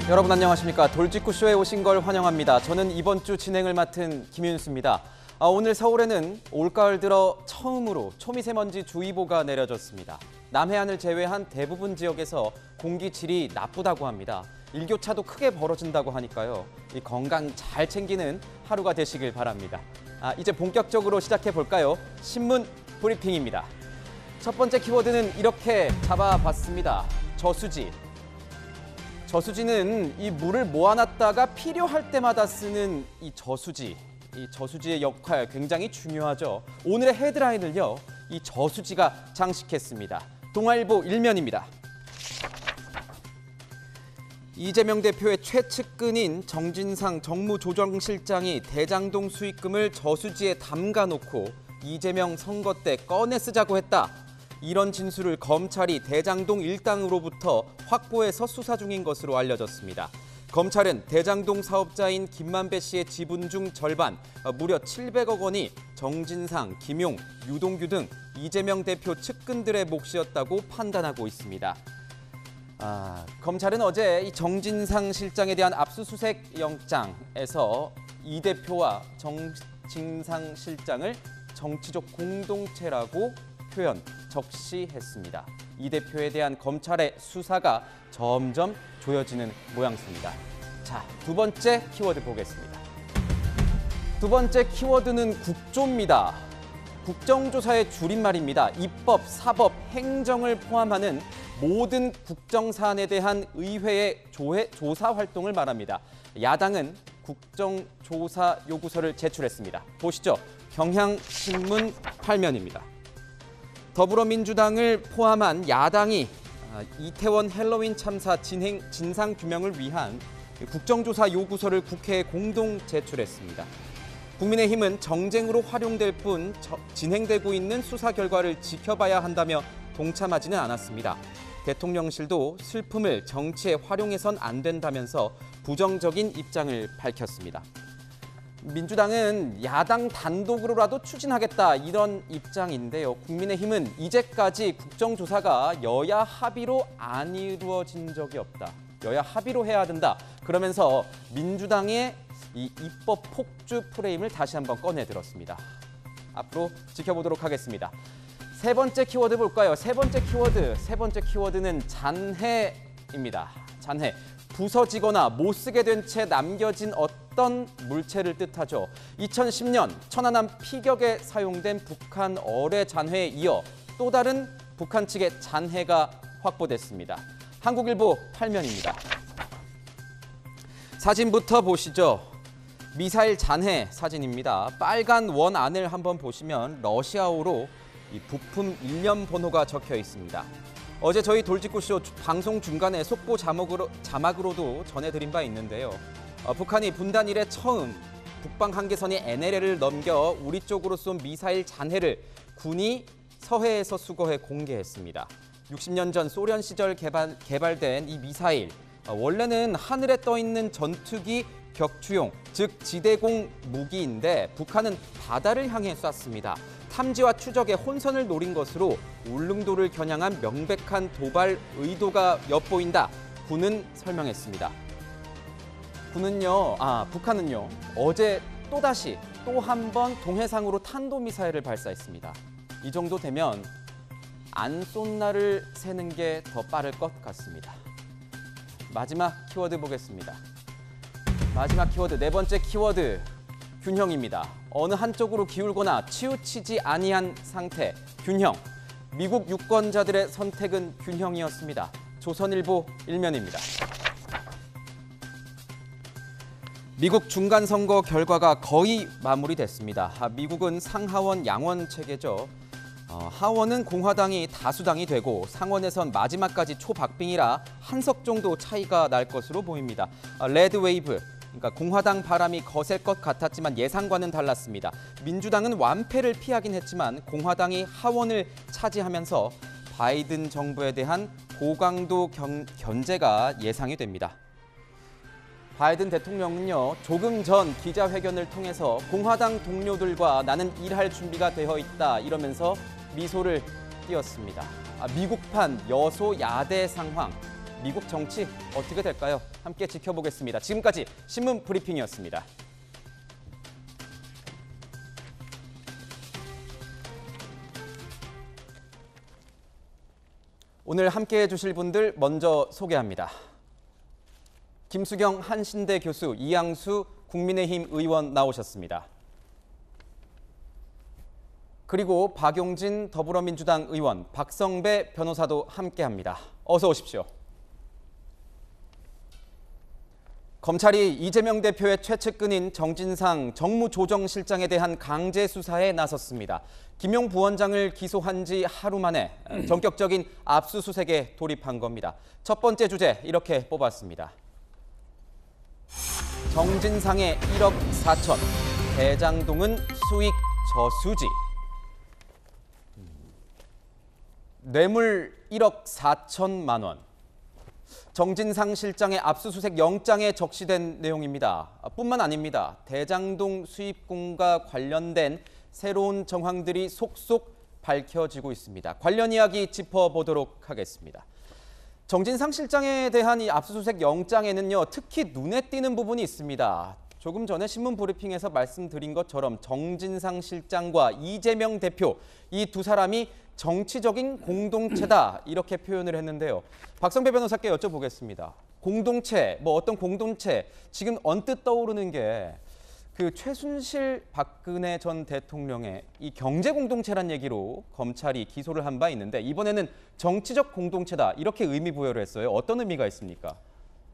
여러분 안녕하십니까. 돌직구쇼에 오신 걸 환영합니다. 저는 이번 주 진행을 맡은 김윤수입니다. 오늘 서울에는 올가을 들어 처음으로 초미세먼지 주의보가 내려졌습니다. 남해안을 제외한 대부분 지역에서 공기질이 나쁘다고 합니다. 일교차도 크게 벌어진다고 하니까요. 이 건강 잘 챙기는 하루가 되시길 바랍니다. 이제 본격적으로 시작해 볼까요? 신문 브리핑입니다. 첫 번째 키워드는 이렇게 잡아봤습니다. 저수지. 저수지는 이 물을 모아놨다가 필요할 때마다 쓰는 이 저수지. 이 저수지의 역할 굉장히 중요하죠. 오늘의 헤드라인을요, 이 저수지가 장식했습니다. 동아일보 1면입니다. 이재명 대표의 최측근인 정진상 정무조정실장이 대장동 수익금을 저수지에 담가놓고 이재명 선거 때 꺼내 쓰자고 했다. 이런 진술을 검찰이 대장동 일당으로부터 확보해서 수사 중인 것으로 알려졌습니다. 검찰은 대장동 사업자인 김만배 씨의 지분 중 절반, 무려 700억 원이 정진상, 김용, 유동규 등 이재명 대표 측근들의 몫이었다고 판단하고 있습니다. 검찰은 어제 이 정진상 실장에 대한 압수수색 영장에서 이 대표와 정진상 실장을 정치적 공동체라고 표현, 적시했습니다. 이 대표에 대한 검찰의 수사가 점점 조여지는 모양새입니다. 자, 두 번째 키워드 보겠습니다. 두 번째 키워드는 국조입니다. 국정조사의 줄임말입니다. 입법, 사법, 행정을 포함하는 모든 국정사안에 대한 의회의 조사 활동을 말합니다. 야당은 국정조사 요구서를 제출했습니다. 보시죠. 경향신문 8면입니다. 더불어민주당을 포함한 야당이 이태원 헬로윈 참사 진상규명을 위한 국정조사 요구서를 국회에 공동 제출했습니다. 국민의힘은 정쟁으로 활용될 뿐 진행되고 있는 수사 결과를 지켜봐야 한다며 동참하지는 않았습니다. 대통령실도 슬픔을 정치에 활용해선 안 된다면서 부정적인 입장을 밝혔습니다. 민주당은 야당 단독으로라도 추진하겠다 이런 입장인데요. 국민의힘은 이제까지 국정조사가 여야 합의로 안 이루어진 적이 없다. 여야 합의로 해야 된다. 그러면서 민주당의 이 입법 폭주 프레임을 다시 한번 꺼내들었습니다. 앞으로 지켜보도록 하겠습니다. 세 번째 키워드 볼까요? 세 번째 키워드는 잔해입니다. 잔해. 부서지거나 못 쓰게 된 채 남겨진 어떤 물체를 뜻하죠. 2010년 천안함 피격에 사용된 북한 어뢰 잔해에 이어 또 다른 북한 측의 잔해가 확보됐습니다. 한국일보 8면입니다. 사진부터 보시죠. 미사일 잔해 사진입니다. 빨간 원 안을 한번 보시면 러시아어로 이 부품 일련 번호가 적혀 있습니다. 어제 저희 돌직구쇼 방송 중간에 속보 자막으로도 전해드린 바 있는데요. 북한이 분단 이래 처음 북방 한계선이 NLL을 넘겨 우리 쪽으로 쏜 미사일 잔해를 군이 서해에서 수거해 공개했습니다. 60년 전 소련 시절 개발된 이 미사일, 원래는 하늘에 떠 있는 전투기 격추용, 즉 지대공 무기인데 북한은 바다를 향해 쐈습니다. 탐지와 추적의 혼선을 노린 것으로 울릉도를 겨냥한 명백한 도발 의도가 엿보인다. 군은 설명했습니다. 북한은요, 어제 또다시 또 한 번 동해상으로 탄도미사일을 발사했습니다. 이 정도 되면 안 쏜 날을 세는 게 더 빠를 것 같습니다. 마지막 키워드 보겠습니다. 마지막 키워드, 네 번째 키워드, 균형입니다. 어느 한쪽으로 기울거나 치우치지 아니한 상태, 균형. 미국 유권자들의 선택은 균형이었습니다. 조선일보 1면입니다. 미국 중간선거 결과가 거의 마무리됐습니다. 미국은 상하원 양원 체계죠. 하원은 공화당이 다수당이 되고 상원에선 마지막까지 초박빙이라 한 석 정도 차이가 날 것으로 보입니다. 레드 웨이브, 그러니까 공화당 바람이 거셀 것 같았지만 예상과는 달랐습니다. 민주당은 완패를 피하긴 했지만 공화당이 하원을 차지하면서 바이든 정부에 대한 고강도 견제가 예상이 됩니다. 바이든 대통령은요, 조금 전 기자회견을 통해서 공화당 동료들과 나는 일할 준비가 되어 있다 이러면서 미소를 띄었습니다. 미국판 여소야대 상황, 미국 정치 어떻게 될까요? 함께 지켜보겠습니다. 지금까지 신문 브리핑이었습니다. 오늘 함께해 주실 분들 먼저 소개합니다. 김수경 한신대 교수, 이양수 국민의힘 의원 나오셨습니다. 그리고 박용진 더불어민주당 의원, 박성배 변호사도 함께합니다. 어서 오십시오. 검찰이 이재명 대표의 최측근인 정진상 정무조정실장에 대한 강제 수사에 나섰습니다. 김용 부원장을 기소한 지 하루 만에 전격적인 압수수색에 돌입한 겁니다. 첫 번째 주제 이렇게 뽑았습니다. 정진상의 1억 4천, 대장동은 수익 저수지. 뇌물 1억 4천만 원. 정진상 실장의 압수수색 영장에 적시된 내용입니다. 뿐만 아닙니다. 대장동 수입공과 관련된 새로운 정황들이 속속 밝혀지고 있습니다. 관련 이야기 짚어보도록 하겠습니다. 정진상 실장에 대한 이 압수수색 영장에는요, 특히 눈에 띄는 부분이 있습니다. 조금 전에 신문 브리핑에서 말씀드린 것처럼 정진상 실장과 이재명 대표, 이 두 사람이 정치적인 공동체다 이렇게 표현을 했는데요. 박성배 변호사께 여쭤보겠습니다. 공동체, 어떤 공동체, 지금 언뜻 떠오르는 게 그 최순실 박근혜 전 대통령의 이 경제 공동체란 얘기로 검찰이 기소를 한 바 있는데 이번에는 정치적 공동체다 이렇게 의미 부여를 했어요. 어떤 의미가 있습니까?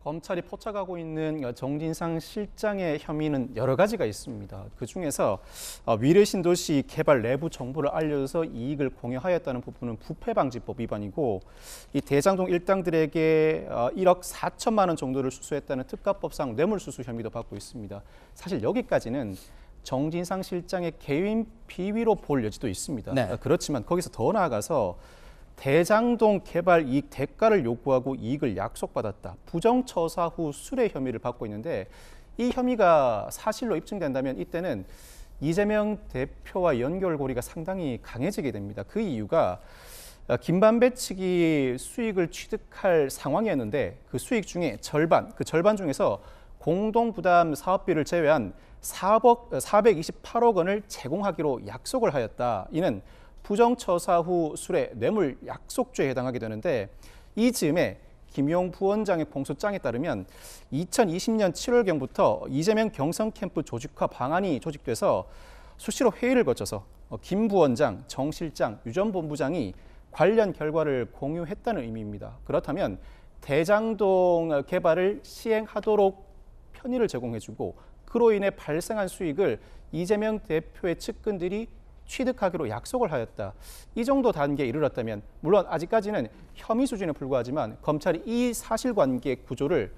검찰이 포착하고 있는 정진상 실장의 혐의는 여러 가지가 있습니다. 그중에서 위례신도시 개발 내부 정보를 알려줘서 이익을 공유하였다는 부분은 부패방지법 위반이고, 이 대장동 일당들에게 1억 4천만 원 정도를 수수했다는 특가법상 뇌물수수 혐의도 받고 있습니다. 사실 여기까지는 정진상 실장의 개인 비위로 볼 여지도 있습니다. 네. 그렇지만 거기서 더 나아가서 대장동 개발 이익 대가를 요구하고 이익을 약속받았다. 부정처사 후 수뢰 혐의를 받고 있는데, 이 혐의가 사실로 입증된다면 이때는 이재명 대표와 연결고리가 상당히 강해지게 됩니다. 그 이유가 김반배 측이 수익을 취득할 상황이었는데 그 수익 중에 그 절반 중에서 공동부담 사업비를 제외한 428억 원을 제공하기로 약속을 하였다. 이는 부정처사 후 수뢰 뇌물 약속죄에 해당하게 되는데, 이 즈음에 김용 부원장의 공소장에 따르면 2020년 7월경부터 이재명 경선 캠프 조직화 방안이 조직돼서 수시로 회의를 거쳐서 김 부원장, 정 실장, 유 전 본부장이 관련 결과를 공유했다는 의미입니다. 그렇다면 대장동 개발을 시행하도록 편의를 제공해주고 그로 인해 발생한 수익을 이재명 대표의 측근들이 취득하기로 약속을 하였다. 이 정도 단계에 이르렀다면, 물론 아직까지는 혐의 수준에 불과하지만 검찰이 이 사실관계 구조를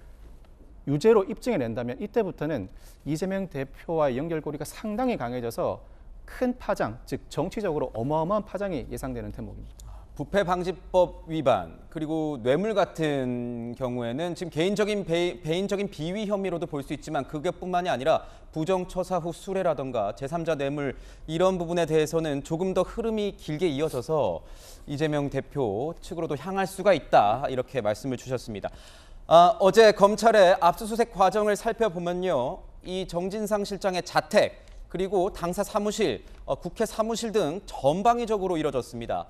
유죄로 입증해낸다면 이때부터는 이재명 대표와의 연결고리가 상당히 강해져서 큰 파장, 즉 정치적으로 어마어마한 파장이 예상되는 대목입니다. 부패방지법 위반, 그리고 뇌물 같은 경우에는 지금 개인적인 비위 혐의로도 볼 수 있지만 그것뿐만이 아니라 부정처사 후 수뢰라던가 제3자 뇌물, 이런 부분에 대해서는 조금 더 흐름이 길게 이어져서 이재명 대표 측으로도 향할 수가 있다 이렇게 말씀을 주셨습니다. 어제 검찰의 압수수색 과정을 살펴보면요, 이 정진상 실장의 자택 그리고 당사 사무실, 국회 사무실 등 전방위적으로 이뤄졌습니다.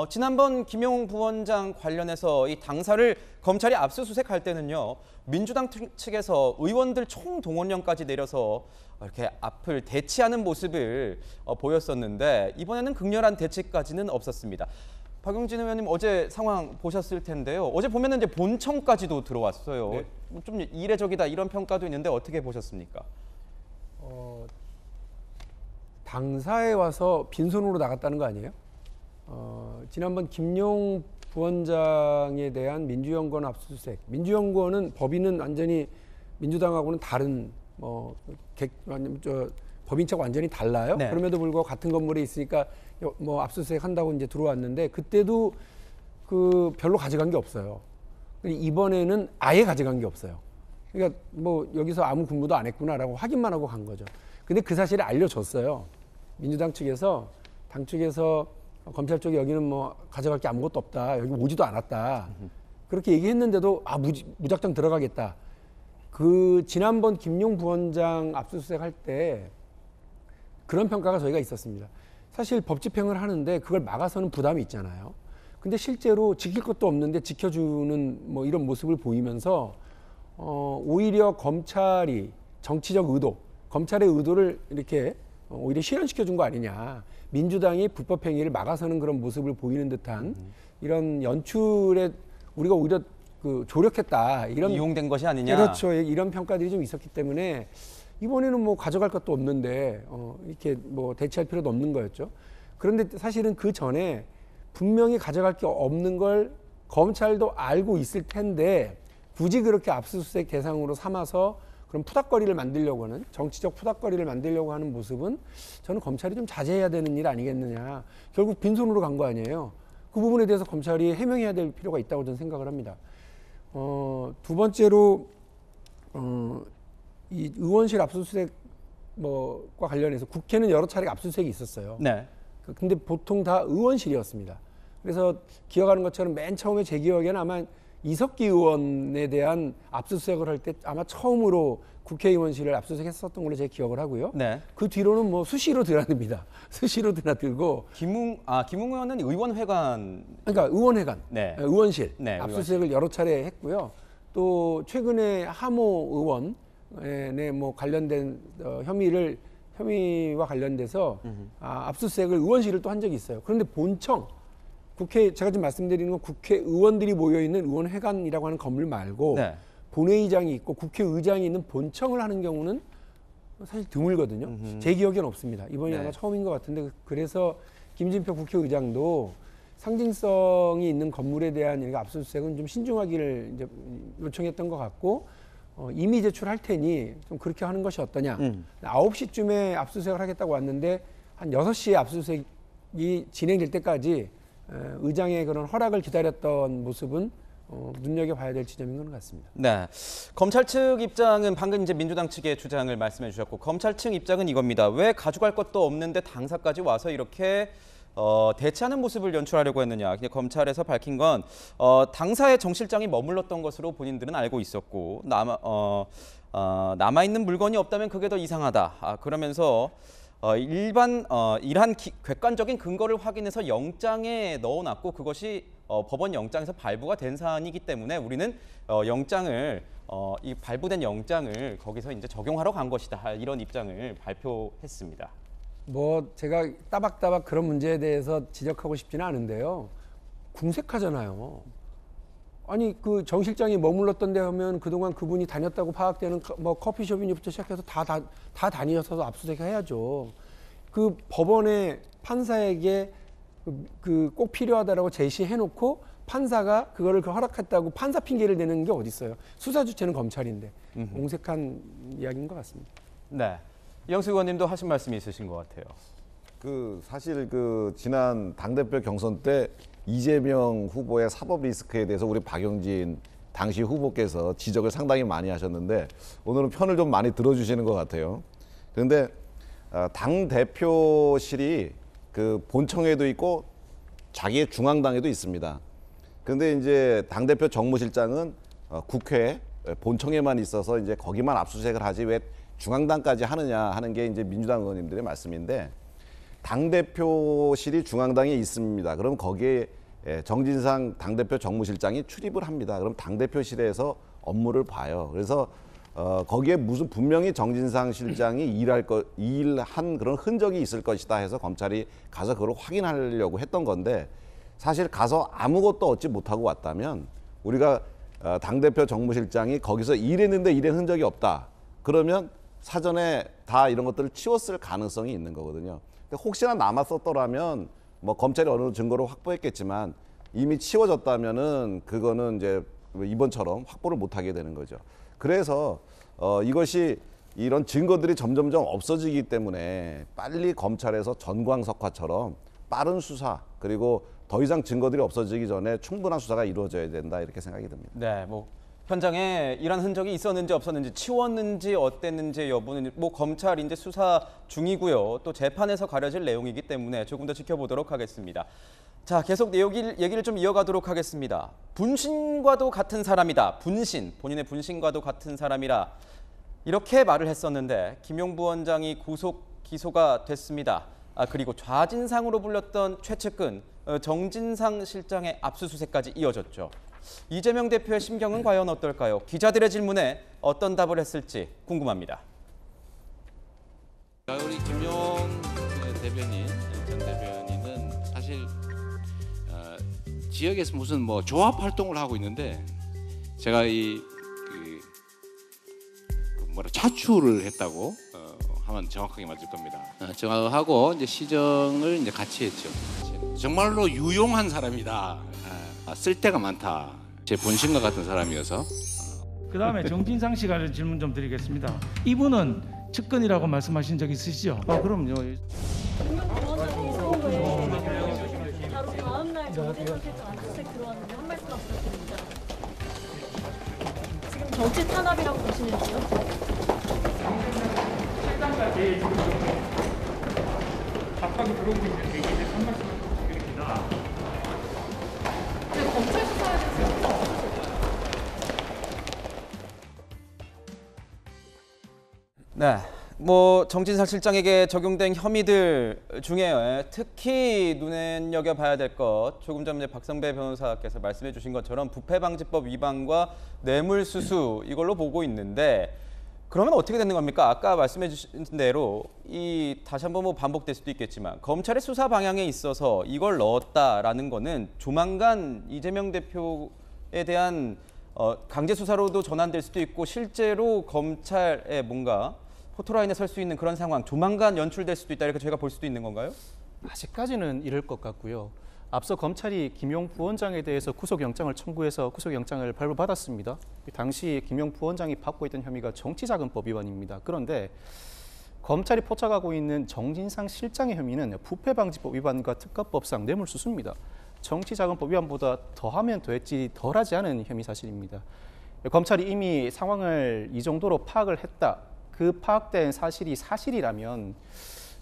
지난번 김용 부원장 관련해서 이 당사를 검찰이 압수수색할 때는요, 민주당 측에서 의원들 총동원령까지 내려서 이렇게 앞을 대치하는 모습을 보였었는데 이번에는 극렬한 대치까지는 없었습니다. 박용진 의원님 어제 상황 보셨을 텐데요. 어제 보면은 이제 본청까지도 들어왔어요. 네. 좀 이례적이다 이런 평가도 있는데 어떻게 보셨습니까? 당사에 와서 빈손으로 나갔다는 거 아니에요? 지난번 김용 부원장에 대한 민주연구원 압수수색, 민주연구원은 법인은 완전히 민주당하고는 다른 법인차가 완전히 달라요. 네. 그럼에도 불구하고 같은 건물에 있으니까 압수수색 한다고 이제 들어왔는데 그때도 별로 가져간 게 없어요. 이번에는 아예 가져간 게 없어요. 그러니까 여기서 아무 근무도 안 했구나라고 확인만 하고 간 거죠. 근데 그 사실이 알려졌어요. 민주당 측에서, 당 측에서 검찰 쪽에 여기는 가져갈 게 아무것도 없다. 여기 오지도 않았다. 그렇게 얘기했는데도 무작정 들어가겠다. 그 지난번 김용 부원장 압수수색 할 때 그런 평가가 저희가 있었습니다. 사실 법 집행을 하는데 그걸 막아서는 부담이 있잖아요. 근데 실제로 지킬 것도 없는데 지켜주는 뭐 이런 모습을 보이면서 오히려 검찰이 정치적 의도, 검찰의 의도를 이렇게 오히려 실현시켜 준 거 아니냐. 민주당이 불법 행위를 막아서는 그런 모습을 보이는 듯한 이런 연출에 우리가 오히려 그 조력했다. 이런 이용된 것이 아니냐. 그렇죠. 이런 평가들이 좀 있었기 때문에 이번에는 뭐 가져갈 것도 없는데 이렇게 뭐 대체할 필요도 없는 거였죠. 그런데 사실은 그 전에 분명히 가져갈 게 없는 걸 검찰도 알고 있을 텐데 굳이 그렇게 압수수색 대상으로 삼아서 그런 푸닥거리를 만들려고 하는 정치적 푸닥거리를 만들려고 하는 모습은 저는 검찰이 좀 자제해야 되는 일 아니겠느냐. 결국 빈손으로 간 거 아니에요. 그 부분에 대해서 검찰이 해명해야 될 필요가 있다고 저는 생각을 합니다. 두 번째로 이 의원실 압수수색 뭐과 관련해서 국회는 여러 차례 압수수색이 있었어요. 네. 근데 보통 다 의원실이었습니다. 그래서 기억하는 것처럼 맨 처음에 제 기억에는 아마 이석기 의원에 대한 압수수색을 할 때 아마 처음으로 국회의원실을 압수수색했었던 걸로 제가 기억을 하고요. 네. 그 뒤로는 뭐 수시로 드나듭니다. 수시로 드나들고. 김웅 의원은 의원회관. 그러니까 의원회관, 네. 의원실 네, 압수수색을 여러 차례 했고요. 또 최근에 하모 의원의 뭐 관련된 혐의와 관련돼서 압수수색을 의원실을 또 한 적이 있어요. 그런데 본청 국회 제가 지금 말씀드리는 건 국회의원들이 모여 있는 의원회관이라고 하는 건물 말고 네. 본회의장이 있고 국회의장이 있는 본청을 하는 경우는 사실 드물거든요. 제 기억에는 없습니다. 이번이 네. 아마 처음인 것 같은데 그래서 김진표 국회의장도 상징성이 있는 건물에 대한 압수수색은 좀 신중하기를 이제 요청했던 것 같고 이미 제출할 테니 좀 그렇게 하는 것이 어떠냐. 9시쯤에 압수수색을 하겠다고 왔는데 한 6시에 압수수색이 진행될 때까지 의장의 그런 허락을 기다렸던 모습은 눈여겨봐야 될 지점인 것 같습니다. 네, 검찰 측 입장은 방금 이제 민주당 측의 주장을 말씀해 주셨고 검찰 측 입장은 이겁니다. 왜 가져갈 것도 없는데 당사까지 와서 이렇게 대체하는 모습을 연출하려고 했느냐. 검찰에서 밝힌 건 당사의 정 실장이 머물렀던 것으로 본인들은 알고 있었고 남아있는 물건이 없다면 그게 더 이상하다. 그러면서 이러한 객관적인 근거를 확인해서 영장에 넣어놨고 그것이 법원 영장에서 발부가 된 사안이기 때문에 우리는 이 발부된 영장을 거기서 이제 적용하러 간 것이다. 이런 입장을 발표했습니다. 뭐 제가 따박따박 그런 문제에 대해서 지적하고 싶지는 않은데요. 궁색하잖아요. 아니 그 정 실장이 머물렀던 데 하면 그동안 그분이 다녔다고 파악되는 뭐 커피숍이부터 시작해서 다 다니셔서 압수수색해야죠. 그 법원의 판사에게 그 꼭 필요하다라고 제시해놓고 판사가 그거를 허락했다고 판사 핑계를 대는 게 어디 있어요? 수사 주체는 검찰인데 옹색한 이야기인 것 같습니다. 네, 이영수 의원님도 하신 말씀이 있으신 것 같아요. 사실 지난 당대표 경선 때 이재명 후보의 사법 리스크에 대해서 우리 박용진 당시 후보께서 지적을 상당히 많이 하셨는데 오늘은 편을 좀 많이 들어주시는 것 같아요. 그런데 당 대표실이 그 본청에도 있고 자기의 중앙당에도 있습니다. 그런데 이제 당 대표 정무실장은 국회 본청에만 있어서 이제 거기만 압수수색을 하지 왜 중앙당까지 하느냐 하는 게 이제 민주당 의원님들의 말씀인데. 당대표실이 중앙당에 있습니다. 그럼 거기에 정진상 당대표 정무실장이 출입을 합니다. 그럼 당대표실에서 업무를 봐요. 그래서 거기에 무슨 분명히 정진상 실장이 일한 그런 흔적이 있을 것이다 해서 검찰이 가서 그걸 확인하려고 했던 건데 사실 가서 아무것도 얻지 못하고 왔다면 우리가 당대표 정무실장이 거기서 일했는데 일한 흔적이 없다. 그러면 사전에 다 이런 것들을 치웠을 가능성이 있는 거거든요. 혹시나 남았었더라면 뭐 검찰이 어느 증거를 확보했겠지만 이미 치워졌다면은 그거는 이제 이번처럼 확보를 못하게 되는 거죠. 그래서 이것이 이런 증거들이 점점점 없어지기 때문에 빨리 검찰에서 전광석화처럼 빠른 수사 그리고 더 이상 증거들이 없어지기 전에 충분한 수사가 이루어져야 된다 이렇게 생각이 듭니다. 네, 뭐 현장에 이런 흔적이 있었는지 없었는지, 치웠는지 어땠는지 여부는 뭐 검찰 이제 수사 중이고요. 또 재판에서 가려질 내용이기 때문에 조금 더 지켜보도록 하겠습니다. 자, 계속 얘기를 좀 이어가도록 하겠습니다. 분신과도 같은 사람이다. 본인의 분신과도 같은 사람이라 이렇게 말을 했었는데 김용 부원장이 기소가 됐습니다. 그리고 좌진상으로 불렸던 최측근 정진상 실장의 압수수색까지 이어졌죠. 이재명 대표의 심경은 과연 어떨까요? 기자들의 질문에 어떤 답을 했을지 궁금합니다. 우리 김용 대변인, 전 대변인은 사실 지역에서 무슨 뭐 조합 활동을 하고 있는데 제가 차출을 했다고 하면 정확하게 맞을 겁니다. 정하고 이제 시정을 이제 같이 했죠. 정말로 유용한 사람이다. 쓸데가 많다. 제 본심과 같은 사람이어서. 그다음에 정진상 씨가 질문 좀 드리겠습니다. 이분은 측근이라고 말씀하신 적 있으시죠? 그럼요. 바로 다음 날 정진상 실장 압수수색 들어왔는데 한 말씀만 부탁드립니다. 지금 정치 탄압이라고 보시는지요? 실장까지 지금 압박이 들어오고 있는 얘기인데 한 말씀만 부탁드립니다. 근데 검찰 수사에 대해서 네, 정진상 실장에게 적용된 혐의들 중에 특히 눈여겨봐야 될 것, 조금 전에 박성배 변호사께서 말씀해주신 것처럼 부패방지법 위반과 뇌물수수 이걸로 보고 있는데, 그러면 어떻게 되는 겁니까? 아까 말씀해주신 대로 다시 한번 반복될 수도 있겠지만 검찰의 수사 방향에 있어서 이걸 넣었다라는 거는 조만간 이재명 대표에 대한 강제 수사로도 전환될 수도 있고 실제로 검찰에 뭔가 포토라인에 설 수 있는 그런 상황 조만간 연출될 수도 있다, 이렇게 저희가 볼 수도 있는 건가요? 아직까지는 이럴 것 같고요. 앞서 검찰이 김용 부원장에 대해서 구속영장을 청구해서 구속영장을 발부받았습니다. 당시 김용 부원장이 받고 있던 혐의가 정치자금법 위반입니다. 그런데 검찰이 포착하고 있는 정진상 실장의 혐의는 부패방지법 위반과 특가법상 뇌물수수입니다. 정치자금법 위반보다 더하면 더했지 덜하지 않은 혐의 사실입니다. 검찰이 이미 상황을 이 정도로 파악을 했다. 그 파악된 사실이 사실이라면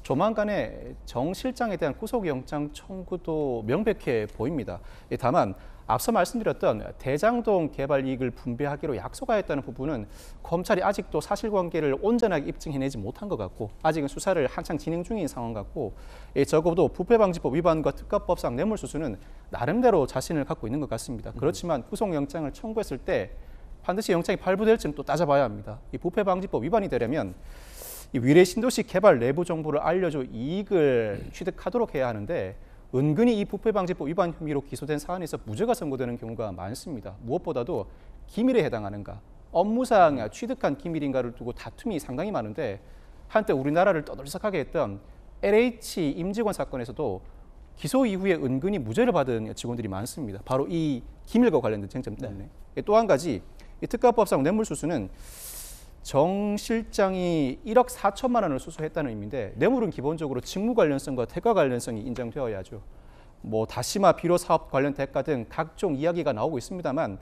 조만간에 정 실장에 대한 구속영장 청구도 명백해 보입니다. 다만 앞서 말씀드렸던 대장동 개발 이익을 분배하기로 약속하였다는 부분은 검찰이 아직도 사실관계를 온전하게 입증해내지 못한 것 같고 아직은 수사를 한창 진행 중인 상황 같고 적어도 부패방지법 위반과 특가법상 뇌물수수는 나름대로 자신을 갖고 있는 것 같습니다. 그렇지만 구속영장을 청구했을 때 반드시 영장이 발부될지는 또 따져봐야 합니다. 이 부패방지법 위반이 되려면 이 위례 신도시 개발 내부 정보를 알려줘 이익을 취득하도록 해야 하는데 은근히 이 부패방지법 위반 혐의로 기소된 사안에서 무죄가 선고되는 경우가 많습니다. 무엇보다도 기밀에 해당하는가, 업무상 취득한 기밀인가를 두고 다툼이 상당히 많은데 한때 우리나라를 떠들썩하게 했던 LH 임직원 사건에서도 기소 이후에 은근히 무죄를 받은 직원들이 많습니다. 바로 이 기밀과 관련된 쟁점 때문에. 또 한 가지, 이 특가법상 뇌물수수는 정 실장이 1억 4천만 원을 수수했다는 의미인데 뇌물은 기본적으로 직무 관련성과 대가 관련성이 인정되어야죠. 다시마 비료 사업 관련 대가 등 각종 이야기가 나오고 있습니다만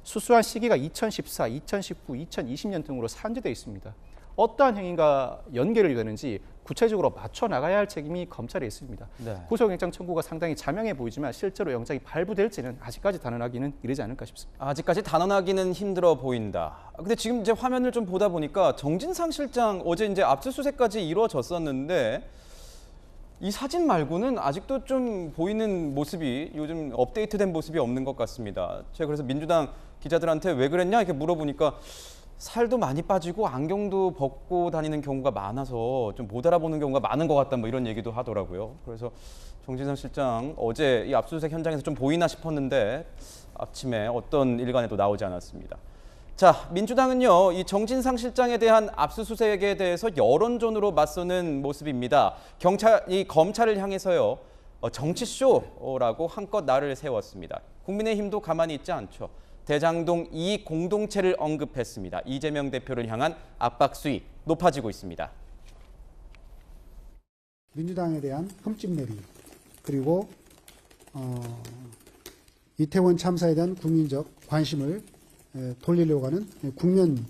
수수한 시기가 2014, 2019, 2020년 등으로 산재되어 있습니다. 어떠한 행위가 연결이 되는지 구체적으로 맞춰 나가야 할 책임이 검찰에 있습니다. 네. 구속영장 청구가 상당히 자명해 보이지만 실제로 영장이 발부될지는 아직까지 단언하기는 이르지 않을까 싶습니다. 아직까지 단언하기는 힘들어 보인다. 근데 지금 이제 화면을 좀 보다 보니까 정진상 실장 어제 이제 압수수색까지 이루어졌었는데 이 사진 말고는 아직도 좀 보이는 모습이, 요즘 업데이트된 모습이 없는 것 같습니다. 제가 그래서 민주당 기자들한테 왜 그랬냐 이렇게 물어보니까 살도 많이 빠지고 안경도 벗고 다니는 경우가 많아서 좀 못 알아보는 경우가 많은 것 같다, 이런 얘기도 하더라고요. 그래서 정진상 실장 어제 이 압수수색 현장에서 좀 보이나 싶었는데 아침에 어떤 일간에도 나오지 않았습니다. 자, 민주당은요, 이 정진상 실장에 대한 압수수색에 대해서 여론전으로 맞서는 모습입니다. 검찰을 향해서요, 정치쇼라고 한껏 날을 세웠습니다. 국민의힘도 가만히 있지 않죠. 대장동 이익 공동체를 언급했습니다. 이재명 대표를 향한 압박 수위 높아지고 있습니다. 민주당에 대한 흠집내리, 그리고 이태원 참사에 대한 국민적 관심을 돌리려고 하는 국면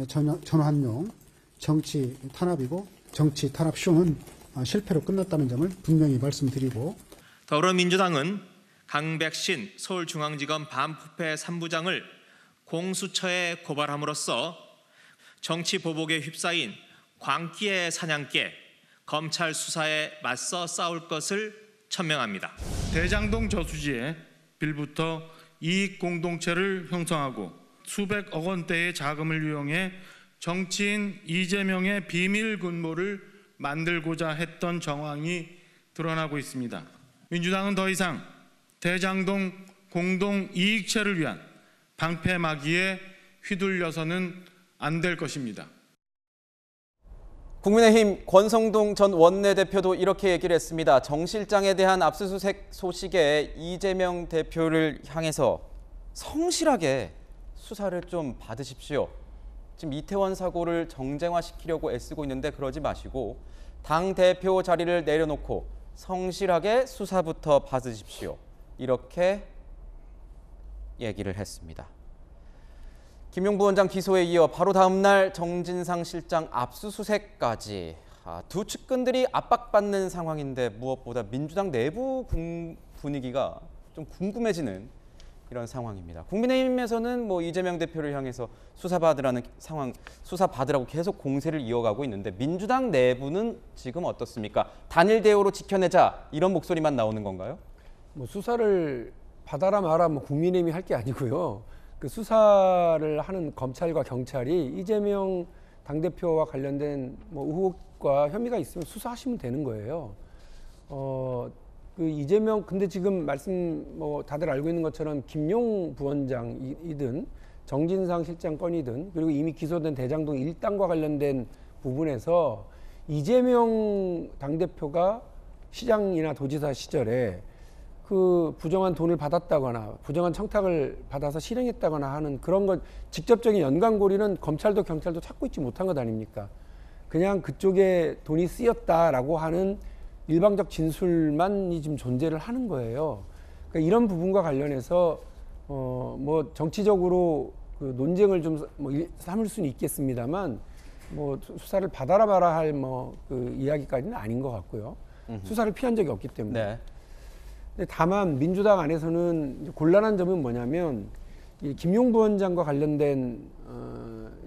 전환용 정치 탄압이고 정치 탄압 쇼는 실패로 끝났다는 점을 분명히 말씀드리고, 더불어민주당은 강백신 서울중앙지검 반부패 3부장을 공수처에 고발함으로써 정치 보복에 휩싸인 광기의 사냥개 검찰 수사에 맞서 싸울 것을 천명합니다. 대장동 저수지에 빌부터 이익 공동체를 형성하고 수백억 원대의 자금을 이용해 정치인 이재명의 비밀 군모를 만들고자 했던 정황이 드러나고 있습니다. 민주당은 더 이상 대장동 공동 이익체를 위한 방패막이에 휘둘려서는 안 될 것입니다. 국민의힘 권성동 전 원내대표도 이렇게 얘기를 했습니다. 정 실장에 대한 압수수색 소식에 이재명 대표를 향해서 성실하게 수사를 좀 받으십시오. 지금 이태원 사고를 정쟁화시키려고 애쓰고 있는데 그러지 마시고 당대표 자리를 내려놓고 성실하게 수사부터 받으십시오. 이렇게 얘기를 했습니다. 김용 부원장 기소에 이어 바로 다음 날 정진상 실장 압수수색까지 두 측근들이 압박받는 상황인데 무엇보다 민주당 내부 분위기가 좀 궁금해지는 이런 상황입니다. 국민의힘에서는 이재명 대표를 향해서 수사 받으라고 계속 공세를 이어가고 있는데 민주당 내부는 지금 어떻습니까? 단일 대우로 지켜내자 이런 목소리만 나오는 건가요? 수사를 받아라 마라 국민의힘이 할 게 아니고요. 그 수사를 하는 검찰과 경찰이 이재명 당대표와 관련된 의혹과 혐의가 있으면 수사하시면 되는 거예요. 그 이재명 근데 지금 말씀 다들 알고 있는 것처럼 김용 부원장이든 정진상 실장 건이든 그리고 이미 기소된 대장동 일당과 관련된 부분에서 이재명 당대표가 시장이나 도지사 시절에 그 부정한 돈을 받았다거나 부정한 청탁을 받아서 실행했다거나 하는 그런 것 직접적인 연관고리는 검찰도 경찰도 찾고 있지 못한 것 아닙니까? 그냥 그쪽에 돈이 쓰였다라고 하는 일방적 진술만이 지금 존재를 하는 거예요. 그러니까 이런 부분과 관련해서 정치적으로 그 논쟁을 좀 삼을 수는 있겠습니다만 수사를 받아라 마라 할 그 이야기까지는 아닌 것 같고요. 수사를 피한 적이 없기 때문에. 네. 근데 다만 민주당 안에서는 곤란한 점은 뭐냐면 이 김용 부원장과 관련된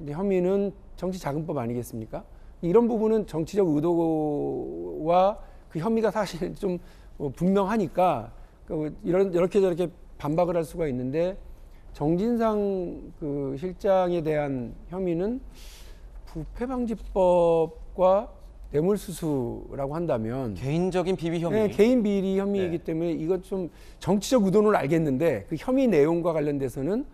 혐의는 정치자금법 아니겠습니까? 이런 부분은 정치적 의도와 그 혐의가 사실 좀 분명하니까 이렇게 저렇게 반박을 할 수가 있는데 정진상 그 실장에 대한 혐의는 부패방지법과 뇌물수수라고 한다면 개인적인 비위 혐의. 네, 개인 비리 혐의이기 때문에 이것 좀 정치적 의도는 알겠는데 그 혐의 내용과 관련돼서는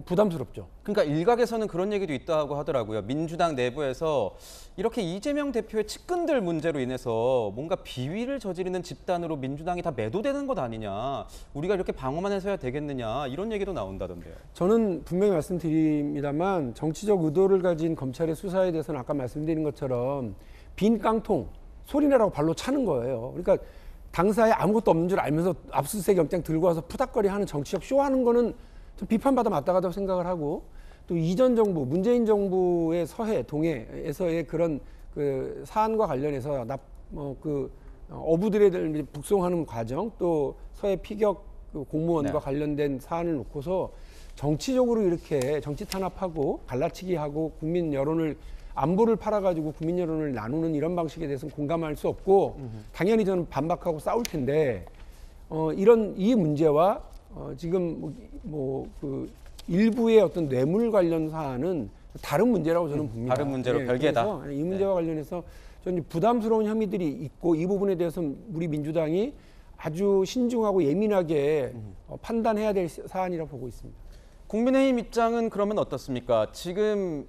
부담스럽죠. 그러니까 일각에서는 그런 얘기도 있다고 하더라고요. 민주당 내부에서 이렇게 이재명 대표의 측근들 문제로 인해서 뭔가 비위를 저지르는 집단으로 민주당이 다 매도되는 것 아니냐. 우리가 이렇게 방어만 해서야 되겠느냐. 이런 얘기도 나온다던데요. 저는 분명히 말씀드립니다만 정치적 의도를 가진 검찰의 수사에 대해서는 아까 말씀드린 것처럼 빈 깡통, 소리내라고 발로 차는 거예요. 그러니까 당사에 아무것도 없는 줄 알면서 압수수색 영장 들고 와서 푸닥거리 하는 정치적 쇼하는 거는 좀 비판받아 마땅하다고 생각을 하고 또 이전 정부, 문재인 정부의 서해, 동해에서의 그런 그 사안과 관련해서 어부들에 북송하는 과정 또 서해 피격 그 공무원과 관련된 사안을 놓고서 정치적으로 이렇게 정치 탄압하고 갈라치기하고 국민 여론을 안보를 팔아가지고 국민 여론을 나누는 이런 방식에 대해서는 공감할 수 없고 당연히 저는 반박하고 싸울 텐데 이 문제와 지금 그 일부의 어떤 뇌물 관련 사안은 다른 문제라고 저는 봅니다. 다른 문제로 별개다. 이 문제와 관련해서 저는 부담스러운 혐의들이 있고 이 부분에 대해서 우리 민주당이 아주 신중하고 예민하게 판단해야 될 사안이라고 보고 있습니다. 국민의힘 입장은 그러면 어떻습니까? 지금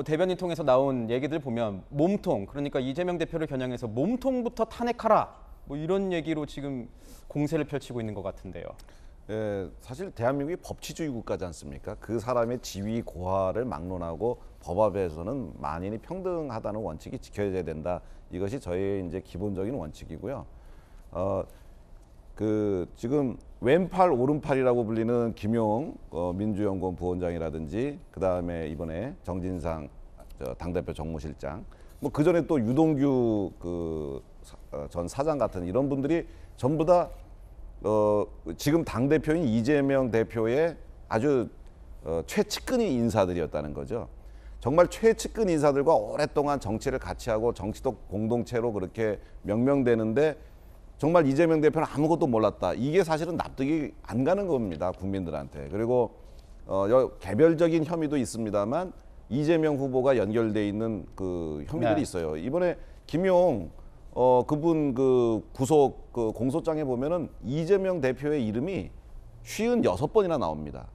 대변인 통해서 나온 얘기들 보면 몸통, 그러니까 이재명 대표를 겨냥해서 몸통부터 탄핵하라 이런 얘기로 지금 공세를 펼치고 있는 것 같은데요. 예, 사실 대한민국이 법치주의 국가지 않습니까? 그 사람의 지위 고하를 막론하고 법 앞에서는 만인이 평등하다는 원칙이 지켜져야 된다. 이것이 저희의 이제 기본적인 원칙이고요. 지금 왼팔 오른팔이라고 불리는 김용 민주연구원 부원장이라든지 그다음에 이번에 정진상 당대표 정무실장 뭐 그전에 또 유동규 전 사장 같은 이런 분들이 전부 다 지금 당대표인 이재명 대표의 아주 최측근 인사들이었다는 거죠. 정말 최측근 인사들과 오랫동안 정치를 같이 하고 정치도 공동체로 그렇게 명명되는데 정말 이재명 대표는 아무것도 몰랐다. 이게 사실은 납득이 안 가는 겁니다. 국민들한테. 그리고 개별적인 혐의도 있습니다만 이재명 후보가 연결돼 있는 그 혐의들이 있어요. 이번에 김용 그분 구속 공소장에 보면은 이재명 대표의 이름이 56번이나 나옵니다.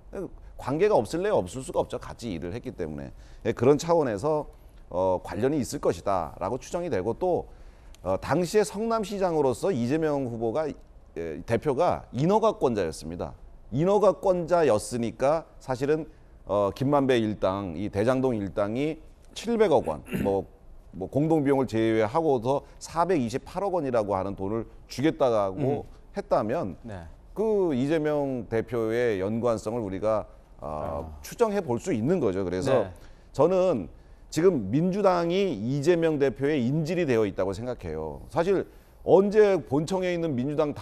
관계가 없을래야 없을 수가 없죠. 같이 일을 했기 때문에. 그런 차원에서 관련이 있을 것이다라고 추정이 되고 또 당시에 성남시장으로서 이재명 후보가 대표가 인허가권자였습니다. 인허가권자였으니까 사실은 김만배 일당, 이 대장동 일당이 700억 원, 뭐 공동비용을 제외하고서 428억 원이라고 하는 돈을 주겠다고 했다면 그 이재명 대표의 연관성을 우리가 추정해 볼 수 있는 거죠. 그래서 저는 지금 민주당이 이재명 대표의 인질이 되어 있다고 생각해요. 사실 언제 본청에 있는 민주당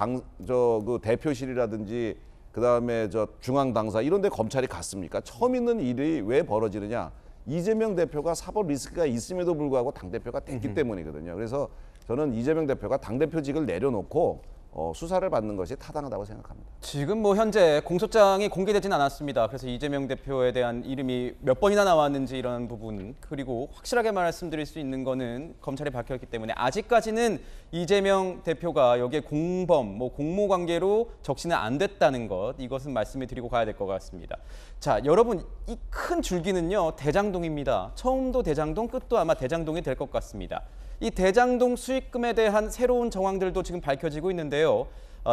그 대표실이라든지 그다음에 중앙 당사 이런 데 검찰이 갔습니까? 처음 있는 일이 왜 벌어지느냐? 이재명 대표가 사법 리스크가 있음에도 불구하고 당대표가 됐기 때문이거든요. 그래서 저는 이재명 대표가 당대표직을 내려놓고 수사를 받는 것이 타당하다고 생각합니다. 지금 뭐 현재 공소장이 공개되진 않았습니다. 그래서 이재명 대표에 대한 이름이 몇 번이나 나왔는지 이런 부분 그리고 확실하게 말씀드릴 수 있는 거는 검찰이 밝혔기 때문에 아직까지는 이재명 대표가 여기에 공범, 공모 관계로 적시는 안 됐다는 것 이것은 말씀을 드리고 가야 될 것 같습니다. 자, 여러분 이 큰 줄기는요 대장동입니다. 처음도 대장동, 끝도 아마 대장동이 될 것 같습니다. 이 대장동 수익금에 대한 새로운 정황들도 지금 밝혀지고 있는데요.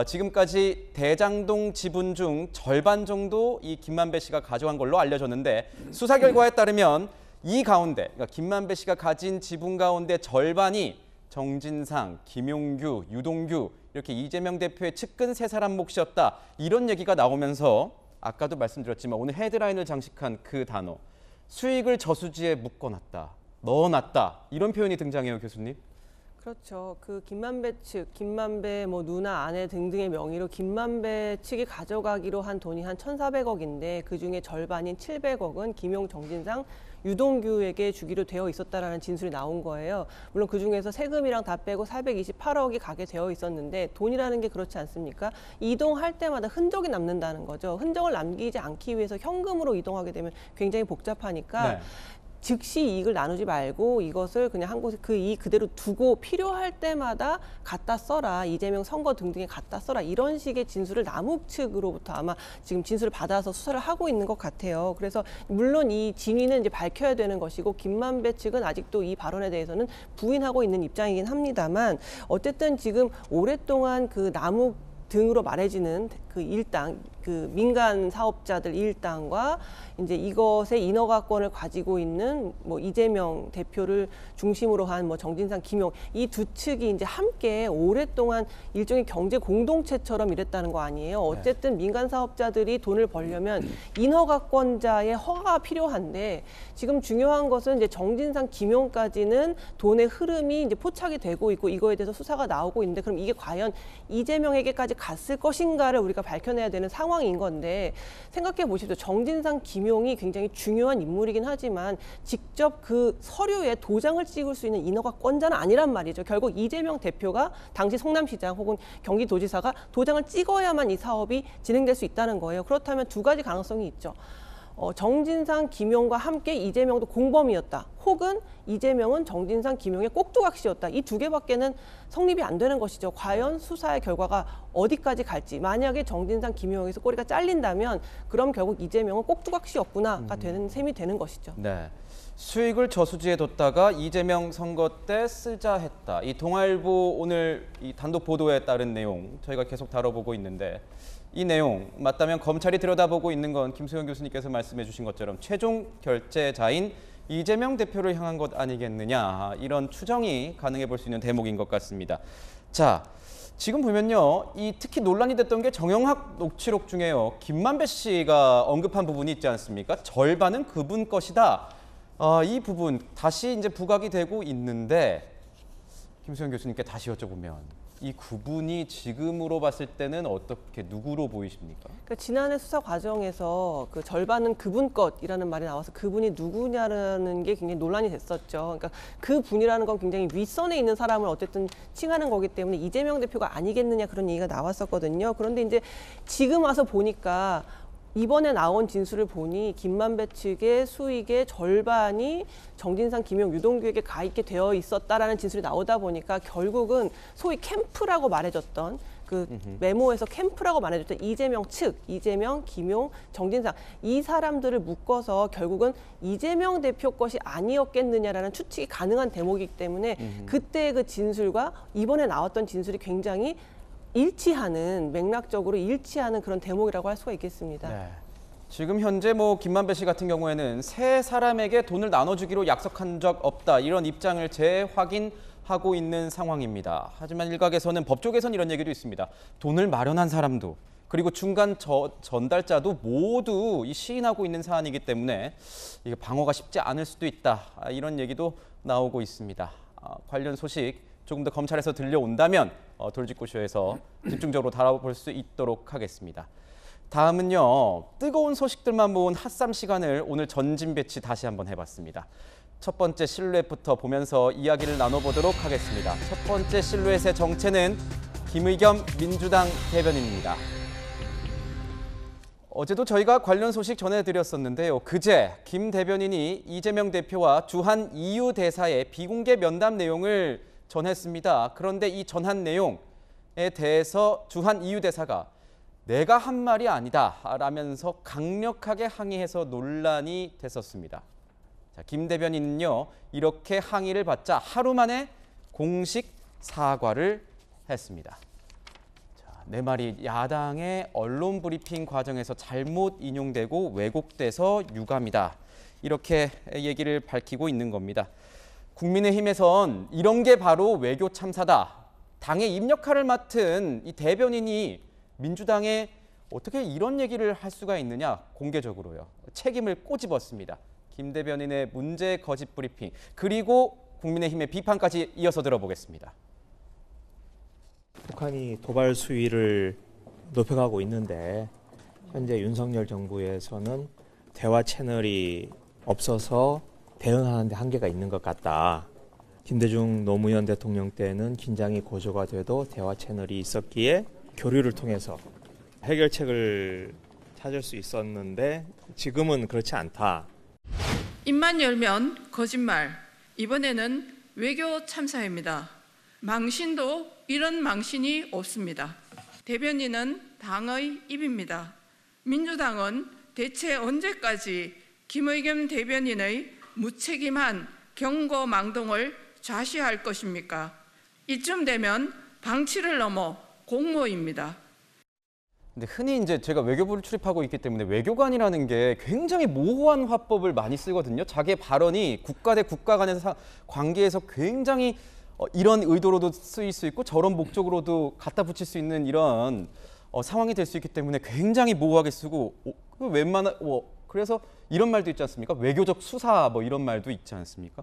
지금까지 대장동 지분 중 절반 정도 이 김만배 씨가 가져간 걸로 알려졌는데 수사 결과에 따르면 이 가운데 그러니까 김만배 씨가 가진 지분 가운데 절반이 정진상, 김용규, 유동규 이렇게 이재명 대표의 측근 세 사람 몫이었다. 이런 얘기가 나오면서 아까도 말씀드렸지만 오늘 헤드라인을 장식한 그 단어 수익을 저수지에 묶어놨다. 넣어놨다 이런 표현이 등장해요, 교수님. 그렇죠. 그 김만배 측, 김만배 누나, 아내 등등의 명의로 김만배 측이 가져가기로 한 돈이 한 1,400억인데 그중에 절반인 700억은 김용, 정진상, 유동규에게 주기로 되어 있었다라는 진술이 나온 거예요. 물론 그중에서 세금이랑 다 빼고 428억이 가게 되어 있었는데 돈이라는 게 그렇지 않습니까? 이동할 때마다 흔적이 남는다는 거죠. 흔적을 남기지 않기 위해서 현금으로 이동하게 되면 굉장히 복잡하니까 즉시 이익을 나누지 말고 이것을 그냥 한 곳에 그 이익 그대로 두고 필요할 때마다 갖다 써라. 이재명 선거 등등에 갖다 써라. 이런 식의 진술을 남욱 측으로부터 아마 지금 진술을 받아서 수사를 하고 있는 것 같아요. 그래서 물론 이 진위는 이제 밝혀야 되는 것이고 김만배 측은 아직도 이 발언에 대해서는 부인하고 있는 입장이긴 합니다만 어쨌든 지금 오랫동안 그 남욱 등으로 말해지는 그 일당, 그 민간 사업자들 일당과 이제 이것의 인허가권을 가지고 있는 이재명 대표를 중심으로 한 정진상, 김용 이 두 측이 이제 함께 오랫동안 일종의 경제 공동체처럼 일했다는 거 아니에요. 어쨌든 민간 사업자들이 돈을 벌려면 인허가권자의 허가가 필요한데 지금 중요한 것은 이제 정진상, 김용까지는 돈의 흐름이 이제 포착이 되고 있고 이거에 대해서 수사가 나오고 있는데 그럼 이게 과연 이재명에게까지 갔을 것인가를 우리가 밝혀내야 되는 상황인 건데 생각해 보십시오. 정진상, 김용이 굉장히 중요한 인물이긴 하지만 직접 그 서류에 도장을 찍을 수 있는 인허가권자는 아니란 말이죠. 결국 이재명 대표가 당시 성남시장 혹은 경기도지사가 도장을 찍어야만 이 사업이 진행될 수 있다는 거예요. 그렇다면 두 가지 가능성이 있죠. 정진상, 김용과 함께 이재명도 공범이었다. 혹은 이재명은 정진상, 김용의 꼭두각시였다. 이 두 개밖에는 성립이 안 되는 것이죠. 과연 수사의 결과가 어디까지 갈지. 만약에 정진상, 김용에서 꼬리가 잘린다면 그럼 결국 이재명은 꼭두각시였구나가 되는 셈이 되는 것이죠. 네. 수익을 저수지에 뒀다가 이재명 선거 때 쓰자 했다. 이 동아일보 오늘 이 단독 보도에 따른 내용 저희가 계속 다뤄보고 있는데 이 내용 맞다면 검찰이 들여다보고 있는 건 김수영 교수님께서 말씀해 주신 것처럼 최종 결제자인 이재명 대표를 향한 것 아니겠느냐 이런 추정이 가능해 볼 수 있는 대목인 것 같습니다. 자, 지금 보면요, 이 특히 논란이 됐던 게 정영학 녹취록 중에요. 김만배 씨가 언급한 부분이 있지 않습니까? 절반은 그분 것이다. 이 부분 다시 이제 부각이 되고 있는데 김수현 교수님께 다시 여쭤보면 이 구분이 지금으로 봤을 때는 어떻게 누구로 보이십니까? 그러니까 지난해 수사 과정에서 그 절반은 그분 것이라는 말이 나와서 그분이 누구냐라는 게 굉장히 논란이 됐었죠. 그러니까 그 분이라는 건 굉장히 윗선에 있는 사람을 어쨌든 칭하는 거기 때문에 이재명 대표가 아니겠느냐 그런 얘기가 나왔었거든요. 그런데 이제 지금 와서 보니까 이번에 나온 진술을 보니 김만배 측의 수익의 절반이 정진상, 김용, 유동규에게 가 있게 되어 있었다라는 진술이 나오다 보니까 결국은 소위 캠프라고 말해줬던 그 메모에서 캠프라고 말해줬던 이재명 측, 이재명, 김용, 정진상 이 사람들을 묶어서 결국은 이재명 대표 것이 아니었겠느냐라는 추측이 가능한 대목이기 때문에 그때 그 진술과 이번에 나왔던 진술이 굉장히 일치하는 맥락적으로 일치하는 그런 대목이라고 할 수가 있겠습니다. 네. 지금 현재 뭐 김만배 씨 같은 경우에는 세 사람에게 돈을 나눠주기로 약속한 적 없다 이런 입장을 재확인하고 있는 상황입니다. 하지만 일각에서는 법조계선 이런 얘기도 있습니다. 돈을 마련한 사람도 그리고 중간 전달자도 모두 시인하고 있는 사안이기 때문에 이게 방어가 쉽지 않을 수도 있다 이런 얘기도 나오고 있습니다. 관련 소식 조금 더 검찰에서 들려온다면 돌직구쇼에서 집중적으로 다뤄볼 수 있도록 하겠습니다. 다음은요. 뜨거운 소식들만 모은 핫쌈 시간을 오늘 전진 배치 다시 한번 해봤습니다. 첫 번째 실루엣부터 보면서 이야기를 나눠보도록 하겠습니다. 첫 번째 실루엣의 정체는 김의겸 민주당 대변인입니다. 어제도 저희가 관련 소식 전해드렸었는데요. 그제 김 대변인이 이재명 대표와 주한 EU 대사의 비공개 면담 내용을 전했습니다. 그런데 이 전한 내용에 대해서 주한 EU 대사가 내가 한 말이 아니다 라면서 강력하게 항의해서 논란이 됐었습니다. 자, 김 대변인은요. 이렇게 항의를 받자 하루 만에 공식 사과를 했습니다. 자, 내 말이 야당의 언론 브리핑 과정에서 잘못 인용되고 왜곡돼서 유감이다. 이렇게 얘기를 밝히고 있는 겁니다. 국민의힘에선 이런 게 바로 외교 참사다. 당의 입 역할을 맡은 이 대변인이 민주당에 어떻게 이런 얘기를 할 수가 있느냐 공개적으로요. 책임을 꼬집었습니다. 김 대변인의 문제 거짓 브리핑 그리고 국민의힘의 비판까지 이어서 들어보겠습니다. 북한이 도발 수위를 높여가고 있는데 현재 윤석열 정부에서는 대화 채널이 없어서 대응하는 데 한계가 있는 것 같다. 김대중 노무현 대통령 때는 긴장이 고조가 돼도 대화 채널이 있었기에 교류를 통해서 해결책을 찾을 수 있었는데 지금은 그렇지 않다. 입만 열면 거짓말. 이번에는 외교 참사입니다. 망신도 이런 망신이 없습니다. 대변인은 당의 입입니다. 민주당은 대체 언제까지 김의겸 대변인의 무책임한 경고망동을 좌시할 것입니까? 이쯤 되면 방치를 넘어 공모입니다. 근데 흔히 이제 제가 외교부를 출입하고 있기 때문에 외교관이라는 게 굉장히 모호한 화법을 많이 쓰거든요. 자기의 발언이 국가 대 국가 간의 관계에서 굉장히 이런 의도로도 쓰일 수 있고 저런 목적으로도 갖다 붙일 수 있는 이런 상황이 될 수 있기 때문에 굉장히 모호하게 쓰고 그래서 이런 말도 있지 않습니까? 외교적 수사 뭐 이런 말도 있지 않습니까?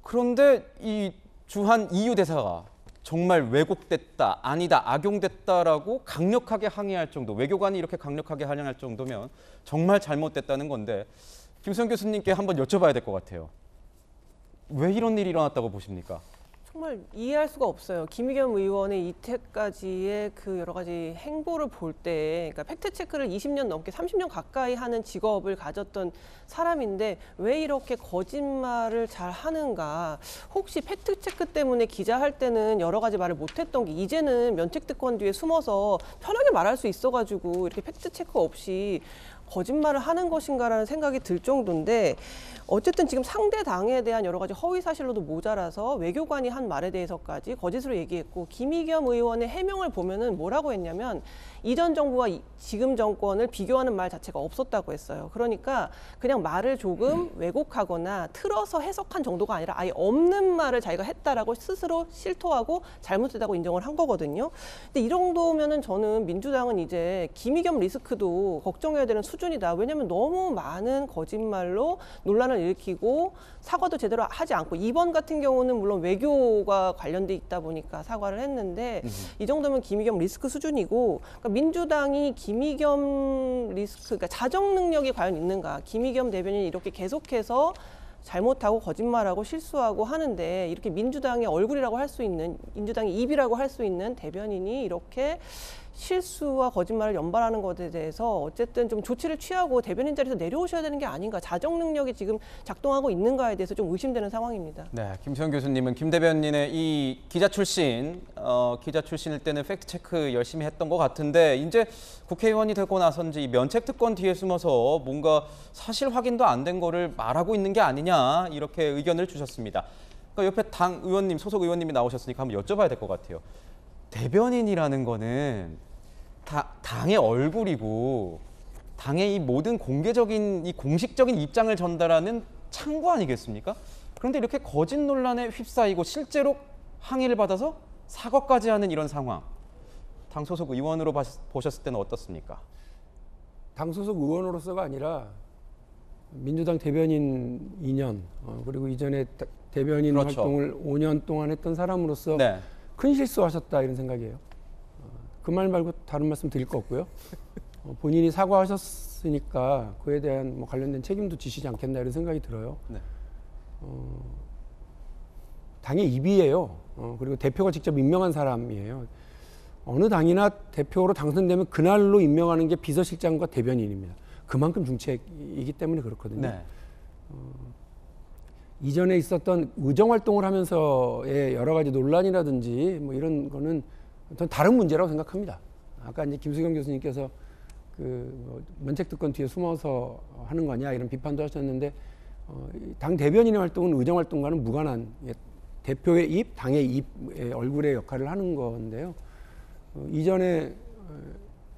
그런데 이 주한 EU 대사가 정말 왜곡됐다, 아니다, 악용됐다라고 강력하게 항의할 정도, 외교관이 이렇게 강력하게 항의할 정도면 정말 잘못됐다는 건데 김수현 교수님께 한번 여쭤봐야 될 것 같아요. 왜 이런 일이 일어났다고 보십니까? 정말 이해할 수가 없어요. 김의겸 의원의 이때까지의 그 여러 가지 행보를 볼 때, 그러니까 팩트 체크를 20년 넘게 30년 가까이 하는 직업을 가졌던 사람인데 왜 이렇게 거짓말을 잘 하는가? 혹시 팩트 체크 때문에 기자할 때는 여러 가지 말을 못했던 게 이제는 면책 특권 뒤에 숨어서 편하게 말할 수 있어가지고 이렇게 팩트 체크 없이 거짓말을 하는 것인가라는 생각이 들 정도인데 어쨌든 지금 상대 당에 대한 여러 가지 허위 사실로도 모자라서 외교관이 한 말에 대해서까지 거짓으로 얘기했고 김의겸 의원의 해명을 보면은 뭐라고 했냐면 이전 정부와 지금 정권을 비교하는 말 자체가 없었다고 했어요. 그러니까 그냥 말을 조금 왜곡하거나 틀어서 해석한 정도가 아니라 아예 없는 말을 자기가 했다라고 스스로 실토하고 잘못했다고 인정을 한 거거든요. 근데 이 정도면은 저는 민주당은 이제 김의겸 리스크도 걱정해야 되는 수준이다. 왜냐하면 너무 많은 거짓말로 논란을 일으키고 사과도 제대로 하지 않고 이번 같은 경우는 물론 외교가 관련돼 있다 보니까 사과를 했는데 이 정도면 김의겸 리스크 수준이고 그러니까 민주당이 김의겸 리스크 그러니까 자정 능력이 과연 있는가? 김의겸 대변인이 이렇게 계속해서 잘못하고 거짓말하고 실수하고 하는데 이렇게 민주당의 얼굴이라고 할 수 있는 민주당의 입이라고 할 수 있는 대변인이 이렇게 실수와 거짓말을 연발하는 것에 대해서 어쨌든 좀 조치를 취하고 대변인 자리에서 내려오셔야 되는 게 아닌가. 자정 능력이 지금 작동하고 있는가에 대해서 좀 의심되는 상황입니다. 네, 김수영 교수님은 김 대변인의 이 기자 출신일 때는 팩트 체크 열심히 했던 것 같은데 이제 국회의원이 되고 나선지 면책 특권 뒤에 숨어서 뭔가 사실 확인도 안 된 거를 말하고 있는 게 아니냐 이렇게 의견을 주셨습니다. 그러니까 옆에 당 의원님, 소속 의원님이 나오셨으니까 한번 여쭤봐야 될 것 같아요. 대변인이라는 거는 당의 얼굴이고 당의 이 모든 공개적인 이 공식적인 입장을 전달하는 창구 아니겠습니까? 그런데 이렇게 거짓 논란에 휩싸이고 실제로 항의를 받아서 사과까지 하는 이런 상황. 당 소속 의원으로 보셨을 때는 어떻습니까? 당 소속 의원으로서가 아니라 민주당 대변인 2년 그리고 이전에 대변인 그렇죠. 활동을 5년 동안 했던 사람으로서 네. 큰 실수하셨다 이런 생각이에요. 그 말 말고 다른 말씀 드릴 거 없고요. 본인이 사과하셨으니까 그에 대한 뭐 관련된 책임도 지시지 않겠나 이런 생각이 들어요. 네. 당의 입이에요. 그리고 대표가 직접 임명한 사람이에요. 어느 당이나 대표로 당선되면 그날로 임명하는 게 비서실장과 대변인입니다. 그만큼 중책이기 때문에 그렇거든요. 네. 이전에 있었던 의정활동을 하면서의 여러 가지 논란이라든지 뭐 이런 거는 전 다른 문제라고 생각합니다. 아까 이제 김수경 교수님께서 뭐 면책특권 뒤에 숨어서 하는 거냐 이런 비판도 하셨는데 당 대변인의 활동은 의정활동과는 무관한 대표의 입, 당의 입의 얼굴의 역할을 하는 건데요. 이전에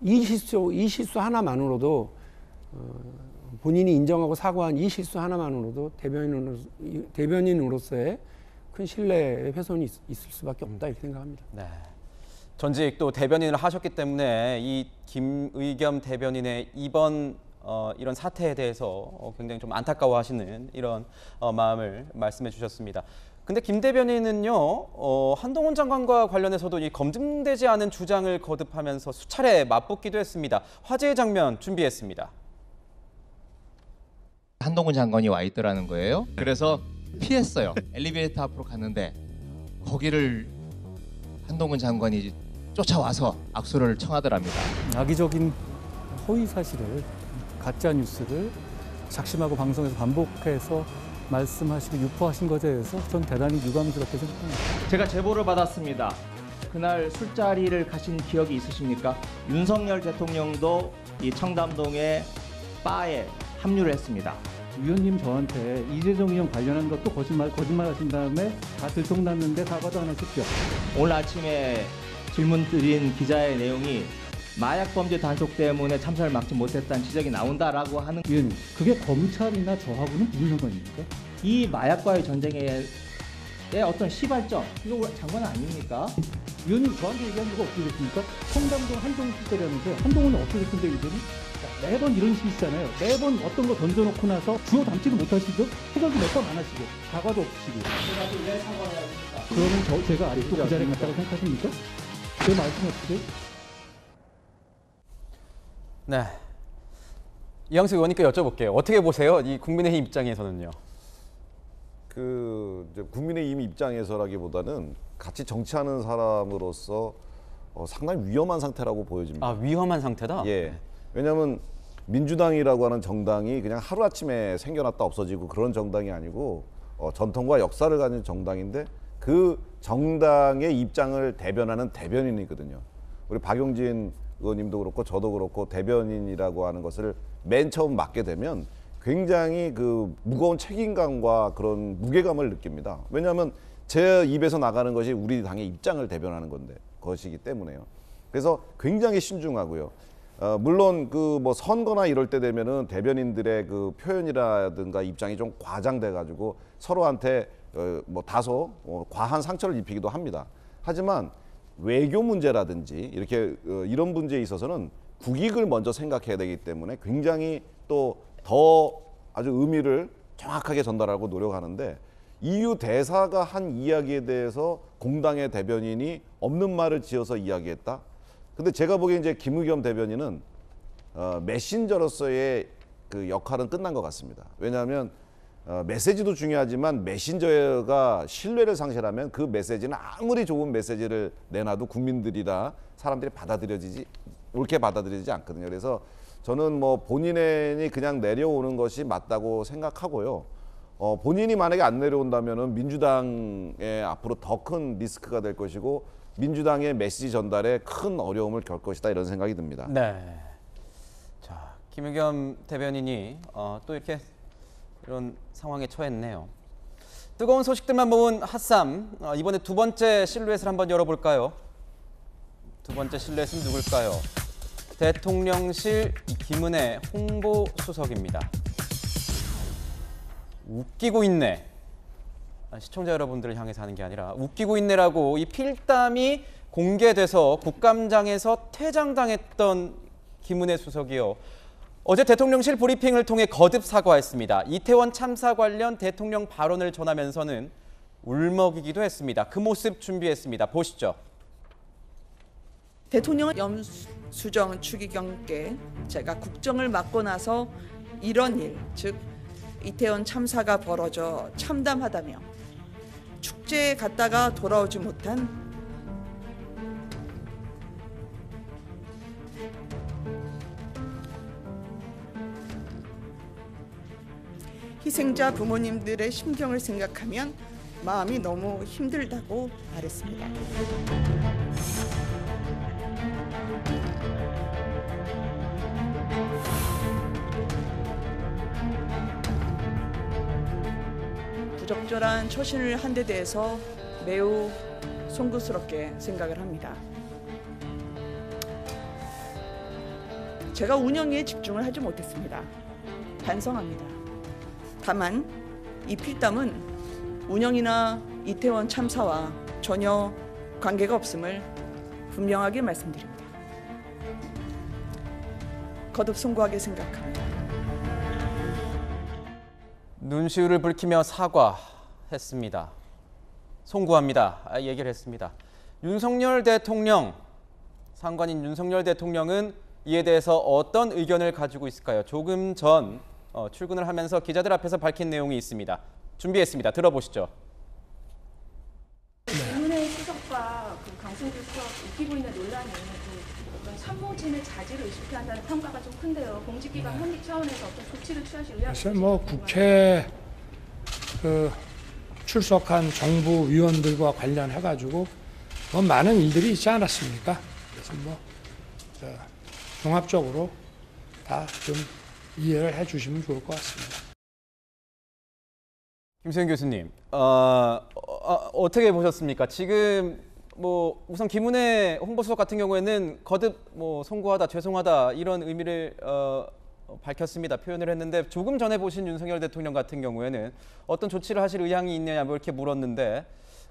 이 실수 하나만으로도 본인이 인정하고 사과한 이 실수 하나만으로도 대변인으로서의 큰 신뢰의 훼손이 있을 수밖에 없다 이렇게 생각합니다. 네. 전직 또 대변인을 하셨기 때문에 이 김의겸 대변인의 이번 이런 사태에 대해서 굉장히 좀 안타까워하시는 이런 마음을 말씀해 주셨습니다. 근데 김 대변인은요, 한동훈 장관과 관련해서도 이 검증되지 않은 주장을 거듭하면서 수차례 맞붙기도 했습니다. 화제의 장면 준비했습니다. 한동훈 장관이 와 있더라는 거예요. 그래서 피했어요. 엘리베이터 앞으로 갔는데 거기를 한동훈 장관이 쫓아와서 악수를 청하더랍니다. 악의적인 허위 사실을, 가짜 뉴스를 작심하고 방송에서 반복해서 말씀하시고 유포하신 것에 대해서 전 대단히 유감스럽게 생각합니다. 제가 제보를 받았습니다. 그날 술자리를 가신 기억이 있으십니까? 윤석열 대통령도 이 청담동의 바에 합류를 했습니다. 위원님 저한테 이재정 의원 관련한 것도 거짓말 하신 다음에 다 들통났는데 사과도 안 하셨죠? 오늘 아침에 질문 드린 기자의 내용이 마약 범죄 단속 때문에 참사를 막지 못했다는 지적이 나온다라고 하는. 위원님, 그게 검찰이나 저하고는 무슨 상관입니까? 이 마약과의 전쟁의 어떤 시발점, 이거 장관 아닙니까? 위원님 저한테 얘기한 거 어떻게 됐습니까? 청담동 한동훈 시절이라면서요. 한동훈은 어떻게 됐는데 이제는? 매번 이런 식이 있잖아요. 매번 어떤 거 던져놓고 나서 주워 담지도 못하시죠? 해결도 몇 번 안 하시고 사과도 없으시고. 왜 사과를 하십니까? 그러면 제가 아직도 그 자리에 갔다고 생각하십니까? 제 말씀 어떻게? 네, 이양수 의원님께 여쭤볼게요. 어떻게 보세요? 이 국민의힘 입장에서는요. 이제 국민의힘 입장에서라기보다는 같이 정치하는 사람으로서 상당히 위험한 상태라고 보여집니다. 아, 위험한 상태다? 예. 왜냐하면 민주당이라고 하는 정당이 그냥 하루아침에 생겨났다 없어지고 그런 정당이 아니고 전통과 역사를 가진 정당인데 그 정당의 입장을 대변하는 대변인이거든요. 우리 박용진 의원님도 그렇고 저도 그렇고 대변인이라고 하는 것을 맨 처음 맡게 되면 굉장히 그 무거운 책임감과 그런 무게감을 느낍니다. 왜냐하면 제 입에서 나가는 것이 우리 당의 입장을 대변하는 것이기 때문에요. 그래서 굉장히 신중하고요. 물론 그 뭐 선거나 이럴 때 되면은 대변인들의 그 표현이라든가 입장이 좀 과장돼 가지고 서로한테 뭐 다소 과한 상처를 입히기도 합니다. 하지만 외교 문제라든지 이렇게 이런 문제에 있어서는 국익을 먼저 생각해야 되기 때문에 굉장히 또 더 아주 의미를 정확하게 전달하고 노력하는데, EU 대사가 한 이야기에 대해서 공당의 대변인이 없는 말을 지어서 이야기했다. 근데 제가 보기엔 이제 김의겸 대변인은 메신저로서의 그 역할은 끝난 것 같습니다. 왜냐하면 메시지도 중요하지만 메신저가 신뢰를 상실하면 그 메시지는 아무리 좋은 메시지를 내놔도 국민들이나 사람들이 옳게 받아들이지 않거든요. 그래서 저는 뭐 본인이 그냥 내려오는 것이 맞다고 생각하고요. 본인이 만약에 안 내려온다면은 민주당에 앞으로 더 큰 리스크가 될 것이고 민주당의 메시지 전달에 큰 어려움을 겪을 것이다, 이런 생각이 듭니다. 네. 자, 김의겸 대변인이 또 이렇게 이런 상황에 처했네요. 뜨거운 소식들만 모은 핫삼, 이번에 두 번째 실루엣을 한번 열어볼까요? 두 번째 실루엣은 누굴까요? 대통령실 김은혜 홍보수석입니다. 웃기고 있네. 시청자 여러분들을 향해서 하는 게 아니라 웃기고 있네라고 이 필담이 공개돼서 국감장에서 퇴장당했던 김은혜 수석이요. 어제 대통령실 브리핑을 통해 거듭 사과했습니다. 이태원 참사 관련 대통령 발언을 전하면서는 울먹이기도 했습니다. 그 모습 준비했습니다. 보시죠. 대통령은 염수정 추기경께 제가 국정을 맡고 나서 이런 일, 즉 이태원 참사가 벌어져 참담하다며 축제에 갔다가 돌아오지 못한 희생자 부모님들의 심경을 생각하면 마음이 너무 힘들다고 말했습니다. 부적절한 처신을 한 데 대해서 매우 송구스럽게 생각을 합니다. 제가 운영에 집중을 하지 못했습니다. 반성합니다. 다만 이 필담은 운영이나 이태원 참사와 전혀 관계가 없음을 분명하게 말씀드립니다. 거듭 송구하게 생각합니다. 눈시울을 붉히며 사과했습니다. 송구합니다. 얘기를 했습니다. 윤석열 대통령, 상관인 윤석열 대통령은 이에 대해서 어떤 의견을 가지고 있을까요? 조금 전 출근을 하면서 기자들 앞에서 밝힌 내용이 있습니다. 준비했습니다. 들어보시죠. 김은혜 수석과 강승규 수석 웃기고 있는 논란이 참모진의 자질을 의식해야 한다는 평가가 좀 큰데요. 공직기관 현직 차원에서 어떤 조치를 취하실 의향이 사실 뭐 국회 출석한 정부 위원들과 관련해가지고 뭐 많은 일들이 있지 않았습니까? 그래서 뭐 종합적으로 다 좀 이해를 해주시면 좋을 것 같습니다. 김수현 교수님, 어떻게 보셨습니까? 지금 뭐 우선 김은혜 홍보수석 같은 경우에는 거듭 뭐 송구하다, 죄송하다 이런 의미를 밝혔습니다. 표현을 했는데 조금 전에 보신 윤석열 대통령 같은 경우에는 어떤 조치를 하실 의향이 있느냐 뭐 이렇게 물었는데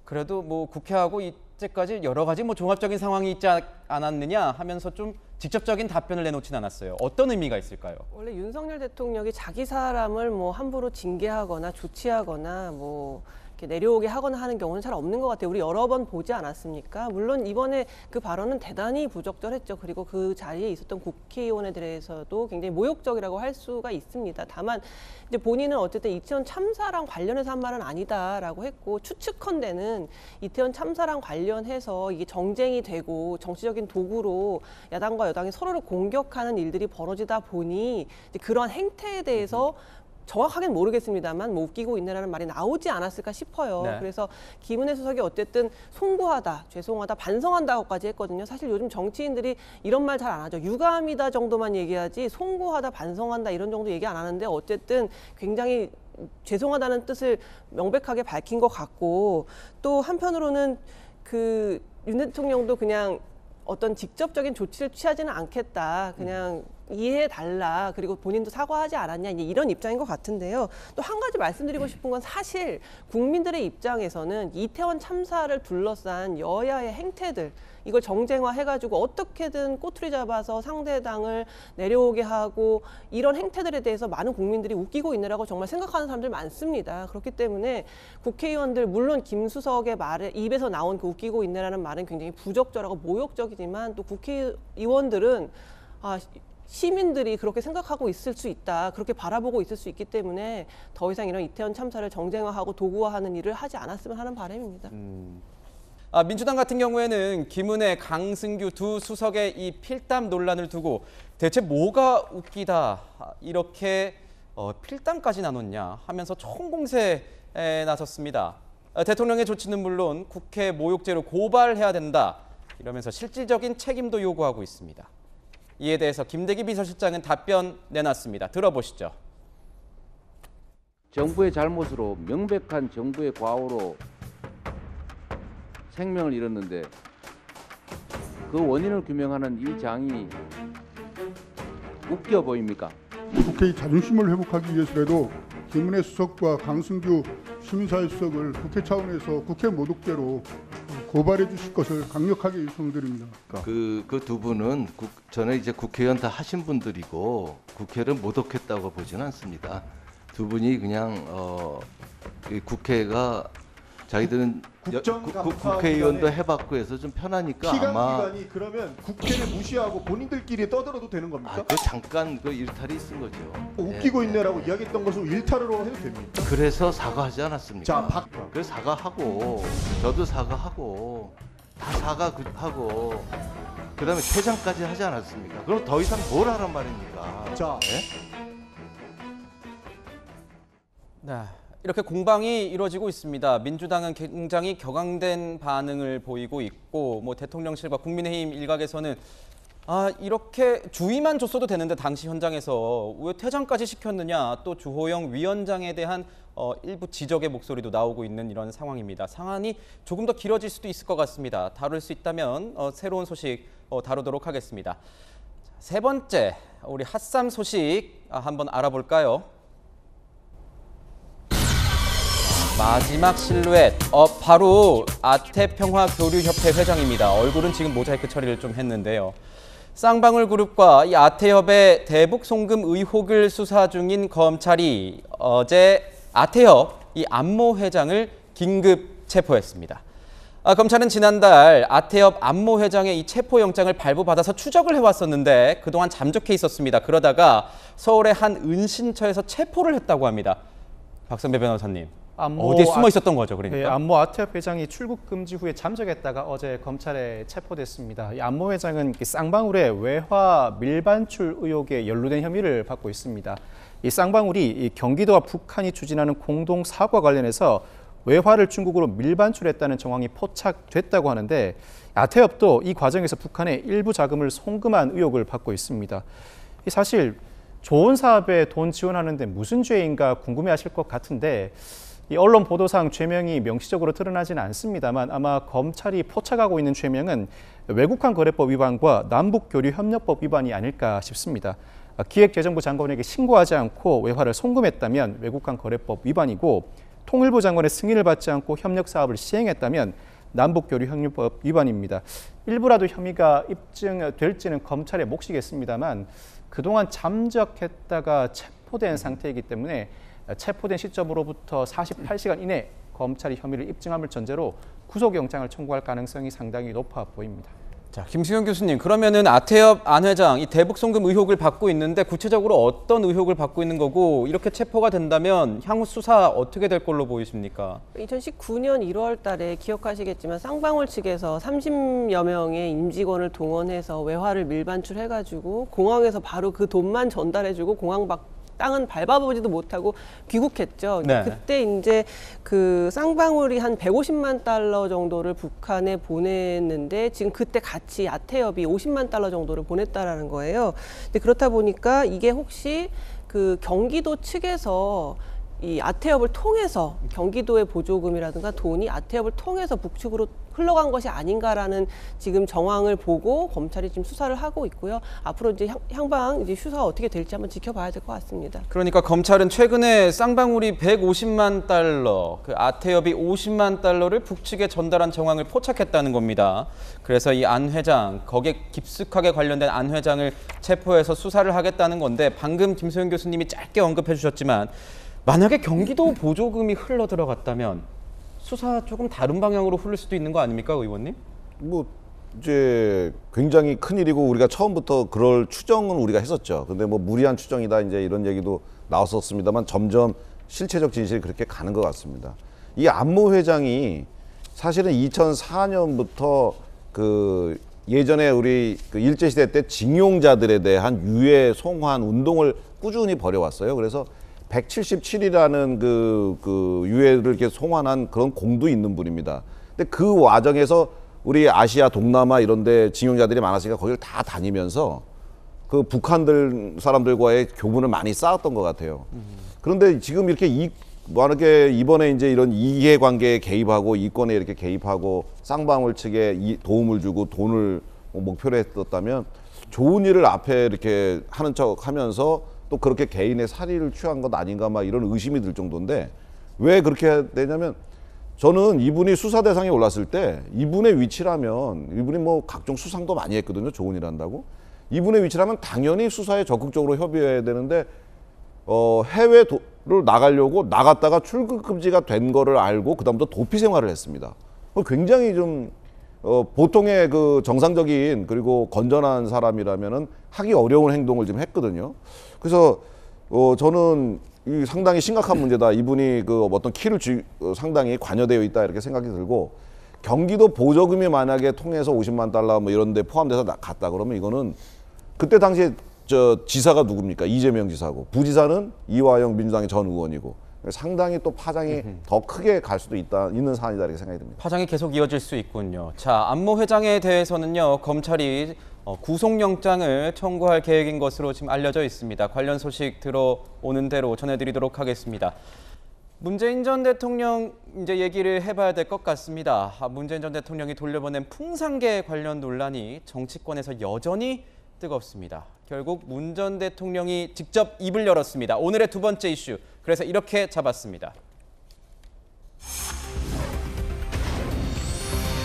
그래도 뭐 국회하고 이때까지 여러 가지 뭐 종합적인 상황이 있지 않았느냐 하면서 좀 직접적인 답변을 내놓진 않았어요. 어떤 의미가 있을까요? 원래 윤석열 대통령이 자기 사람을 뭐 함부로 징계하거나 조치하거나 뭐 이렇게 내려오게 하거나 하는 경우는 잘 없는 것 같아요. 우리 여러 번 보지 않았습니까? 물론 이번에 그 발언은 대단히 부적절했죠. 그리고 그 자리에 있었던 국회의원에 대해서도 굉장히 모욕적이라고 할 수가 있습니다. 다만 이제 본인은 어쨌든 이태원 참사랑 관련해서 한 말은 아니다라고 했고, 추측컨대는 이태원 참사랑 관련해서 이게 정쟁이 되고 정치적인 도구로 야당과 여당이 서로를 공격하는 일들이 벌어지다 보니 이제 그런 행태에 대해서 정확하게는 모르겠습니다만 뭐 웃기고 있네라는 말이 나오지 않았을까 싶어요. 네. 그래서 김은혜 수석이 어쨌든 송구하다, 죄송하다, 반성한다고까지 했거든요. 사실 요즘 정치인들이 이런 말 잘 안 하죠. 유감이다 정도만 얘기하지 송구하다, 반성한다 이런 정도 얘기 안 하는데 어쨌든 굉장히 죄송하다는 뜻을 명백하게 밝힌 것 같고 또 한편으로는 그 윤 대통령도 그냥 어떤 직접적인 조치를 취하지는 않겠다. 그냥 이해해달라. 그리고 본인도 사과하지 않았냐. 이제 이런 입장인 것 같은데요. 또 한 가지 말씀드리고 싶은 건 사실 국민들의 입장에서는 이태원 참사를 둘러싼 여야의 행태들 이걸 정쟁화해가지고 어떻게든 꼬투리 잡아서 상대당을 내려오게 하고 이런 행태들에 대해서 많은 국민들이 웃기고 있느라고 정말 생각하는 사람들 많습니다. 그렇기 때문에 국회의원들 물론 김수석의 말에 입에서 나온 그 웃기고 있네라는 말은 굉장히 부적절하고 모욕적이지만 또 국회의원들은 시민들이 그렇게 생각하고 있을 수 있다. 그렇게 바라보고 있을 수 있기 때문에 더 이상 이런 이태원 참사를 정쟁화하고 도구화하는 일을 하지 않았으면 하는 바람입니다. 민주당 같은 경우에는 김은혜, 강승규 두 수석의 이 필담 논란을 두고 대체 뭐가 웃기다 이렇게 필담까지 나눴냐 하면서 총공세에 나섰습니다. 대통령의 조치는 물론 국회 모욕죄로 고발해야 된다 이러면서 실질적인 책임도 요구하고 있습니다. 이에 대해서 김대기 비서실장은 답변 내놨습니다. 들어보시죠. 정부의 잘못으로 명백한 정부의 과오로 생명을 잃었는데 그 원인을 규명하는 이 장이 웃겨 보입니까? 국회의 자존심을 회복하기 위해서라도 김은혜 수석과 강승규 시민사회 수석을 국회 차원에서 국회 모독죄로 고발해 주실 것을 강력하게 요청드립니다. 그 두 분은 전에 이제 국회의원 다 하신 분들이고 국회를 모독했다고 보지는 않습니다. 두 분이 그냥 국회가 자기들은 국회의원도 해봤고 해서 좀 편하니까 아마 기관이 그러면 국회를 무시하고 본인들끼리 떠들어도 되는 겁니까? 그 잠깐 그 일탈이 있은 거죠. 웃기고 있네라고 이야기했던 것을 일탈으로 해도 됩니까? 그래서 사과하지 않았습니까? 자, 그래서 사과하고 저도 사과하고 다 사과하고 그다음에 퇴장까지 하지 않았습니까? 그럼 더 이상 뭘 하란 말입니까? 자, 네. 이렇게 공방이 이루어지고 있습니다. 민주당은 굉장히 격앙된 반응을 보이고 있고 뭐 대통령실과 국민의힘 일각에서는 이렇게 주의만 줬어도 되는데 당시 현장에서 왜 퇴장까지 시켰느냐 또 주호영 위원장에 대한 일부 지적의 목소리도 나오고 있는 이런 상황입니다. 상황이 조금 더 길어질 수도 있을 것 같습니다. 다룰 수 있다면 새로운 소식 다루도록 하겠습니다. 세 번째 우리 핫삼 소식 한번 알아볼까요? 마지막 실루엣, 바로 아태평화교류협회 회장입니다. 얼굴은 지금 모자이크 처리를 좀 했는데요. 쌍방울 그룹과 이 아태협의 대북 송금 의혹을 수사 중인 검찰이 어제 아태협 이 안모 회장을 긴급 체포했습니다. 검찰은 지난달 아태협 안모 회장의 이 체포영장을 발부받아서 추적을 해왔었는데 그동안 잠적해 있었습니다. 그러다가 서울의 한 은신처에서 체포를 했다고 합니다. 박선배 변호사님. 어디에 숨어 있었던 거죠, 그러니까? 네, 안모 아태협 회장이 출국 금지 후에 잠적했다가 어제 검찰에 체포됐습니다. 이 안모 회장은 쌍방울의 외화 밀반출 의혹에 연루된 혐의를 받고 있습니다. 이 쌍방울이 이 경기도와 북한이 추진하는 공동 사업과 관련해서 외화를 중국으로 밀반출했다는 정황이 포착됐다고 하는데 아태협도 이 과정에서 북한에 일부 자금을 송금한 의혹을 받고 있습니다. 사실 좋은 사업에 돈 지원하는데 무슨 죄인가 궁금해하실 것 같은데 이 언론 보도상 죄명이 명시적으로 드러나지는 않습니다만 아마 검찰이 포착하고 있는 죄명은 외국환 거래법 위반과 남북교류협력법 위반이 아닐까 싶습니다. 기획재정부 장관에게 신고하지 않고 외화를 송금했다면 외국환 거래법 위반이고 통일부 장관의 승인을 받지 않고 협력 사업을 시행했다면 남북교류협력법 위반입니다. 일부라도 혐의가 입증될지는 검찰의 몫이겠습니다만 그동안 잠적했다가 체포된 상태이기 때문에 체포된 시점으로부터 48시간 이내 검찰이 혐의를 입증함을 전제로 구속영장을 청구할 가능성이 상당히 높아 보입니다. 자, 김승현 교수님, 그러면은 아태협 안 회장 이 대북 송금 의혹을 받고 있는데 구체적으로 어떤 의혹을 받고 있는 거고 이렇게 체포가 된다면 향후 수사 어떻게 될 걸로 보이십니까? 2019년 1월 달에 기억하시겠지만 쌍방울 측에서 30여 명의 임직원을 동원해서 외화를 밀반출해가지고 공항에서 바로 그 돈만 전달해주고 공항 밖 땅은 밟아보지도 못하고 귀국했죠. 네. 그때 이제 그 쌍방울이 한 150만 달러 정도를 북한에 보냈는데 지금 그때 같이 아태엽이 50만 달러 정도를 보냈다라는 거예요. 근데 그렇다 보니까 이게 혹시 그 경기도 측에서 이 아태엽을 통해서 경기도의 보조금이라든가 돈이 아태엽을 통해서 북측으로 흘러간 것이 아닌가라는 지금 정황을 보고 검찰이 지금 수사를 하고 있고요. 앞으로 이제 향방 이제 수사가 어떻게 될지 한번 지켜봐야 될 것 같습니다. 그러니까 검찰은 최근에 쌍방울이 150만 달러, 그 아태엽이 50만 달러를 북측에 전달한 정황을 포착했다는 겁니다. 그래서 이 안 회장, 거기에 깊숙하게 관련된 안 회장을 체포해서 수사를 하겠다는 건데 방금 김소영 교수님이 짧게 언급해 주셨지만 만약에 경기도 보조금이 흘러 들어갔다면 수사 조금 다른 방향으로 흐를 수도 있는 거 아닙니까, 의원님? 뭐 이제 굉장히 큰 일이고 우리가 처음부터 그럴 추정은 우리가 했었죠. 근데 뭐 무리한 추정이다 이제 이런 얘기도 나왔었습니다만 점점 실체적 진실이 그렇게 가는 것 같습니다. 이 안모 회장이 사실은 2004년부터 그 예전에 우리 그 일제시대 때 징용자들에 대한 유해 송환 운동을 꾸준히 벌여왔어요. 그래서 177이라는 그 유해를 이렇게 송환한 그런 공도 있는 분입니다. 근데 그 과정에서 우리 아시아, 동남아 이런데 징용자들이 많았으니까 거기를 다 다니면서 그 북한들 사람들과의 교분을 많이 쌓았던 것 같아요. 그런데 지금 이렇게 만약에 이번에 이제 이런 이해관계에 개입하고 이권에 이렇게 개입하고 쌍방울 측에 도움을 주고 돈을 목표로 했었다면 좋은 일을 앞에 이렇게 하는 척하면서 또 그렇게 개인의 사리를 취한 것 아닌가 막 이런 의심이 들 정도인데 왜 그렇게 되냐면 저는 이분이 수사 대상에 올랐을 때 이분의 위치라면 이분이 뭐 각종 수상도 많이 했거든요. 좋은 일 한다고. 이분의 위치라면 당연히 수사에 적극적으로 협의해야 되는데 해외를 나가려고 나갔다가 출국 금지가 된 거를 알고 그다음부터 도피 생활을 했습니다. 굉장히 좀 보통의 그 정상적인 그리고 건전한 사람이라면은 하기 어려운 행동을 좀 했거든요. 그래서 저는 이 상당히 심각한 문제다. 이분이 그 어떤 키를 상당히 관여되어 있다 이렇게 생각이 들고 경기도 보조금이 만약에 통해서 50만 달러 뭐 이런 데 포함돼서 갔다 그러면 이거는 그때 당시에 지사가 누굽니까? 이재명 지사고 부지사는 이화영 민주당의 전 의원이고 상당히 또 파장이 더 크게 갈 수도 있는 사안이다 이렇게 생각이 듭니다. 파장이 계속 이어질 수 있군요. 자, 안모 회장에 대해서는요. 검찰이 구속영장을 청구할 계획인 것으로 지금 알려져 있습니다. 관련 소식 들어오는 대로 전해드리도록 하겠습니다. 문재인 전 대통령 이제 얘기를 해봐야 될 것 같습니다. 문재인 전 대통령이 돌려보낸 풍산계 관련 논란이 정치권에서 여전히 뜨겁습니다. 결국 문 전 대통령이 직접 입을 열었습니다. 오늘의 두 번째 이슈. 그래서 이렇게 잡았습니다.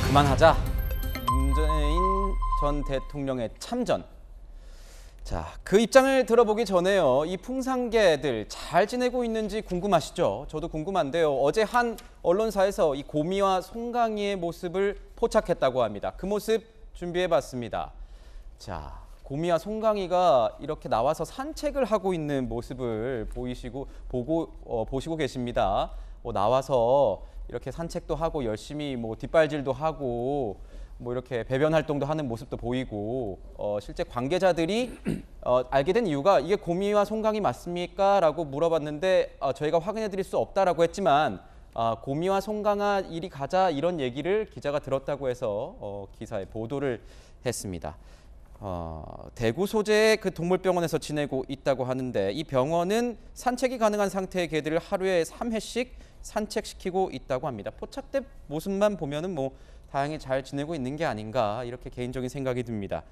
그만하자. 문재인 전 대통령의 참전. 자, 그 입장을 들어보기 전에요. 이 풍산개들 잘 지내고 있는지 궁금하시죠? 저도 궁금한데요. 어제 한 언론사에서 이 고미와 송강이의 모습을 포착했다고 합니다. 그 모습 준비해봤습니다. 자, 고미와 송강이가 이렇게 나와서 산책을 하고 있는 모습을 보시고 계십니다. 나와서 이렇게 산책도 하고 열심히 뒷발질도 하고 이렇게 배변 활동도 하는 모습도 보이고 실제 관계자들이 알게 된 이유가 이게 고미와 송강이 맞습니까? 라고 물어봤는데 저희가 확인해 드릴 수 없다라고 했지만 고미와 송강아 이리 가자 이런 얘기를 기자가 들었다고 해서 기사에 보도를 했습니다. 대구 소재의 그 동물병원에서 지내고 있다고 하는데 이 병원은 산책이 가능한 상태의 개들을 하루에 3회씩 산책시키고 있다고 합니다. 포착된 모습만 보면은 다행히 잘 지내고 있는 게 아닌가 이렇게 개인적인 생각이 듭니다.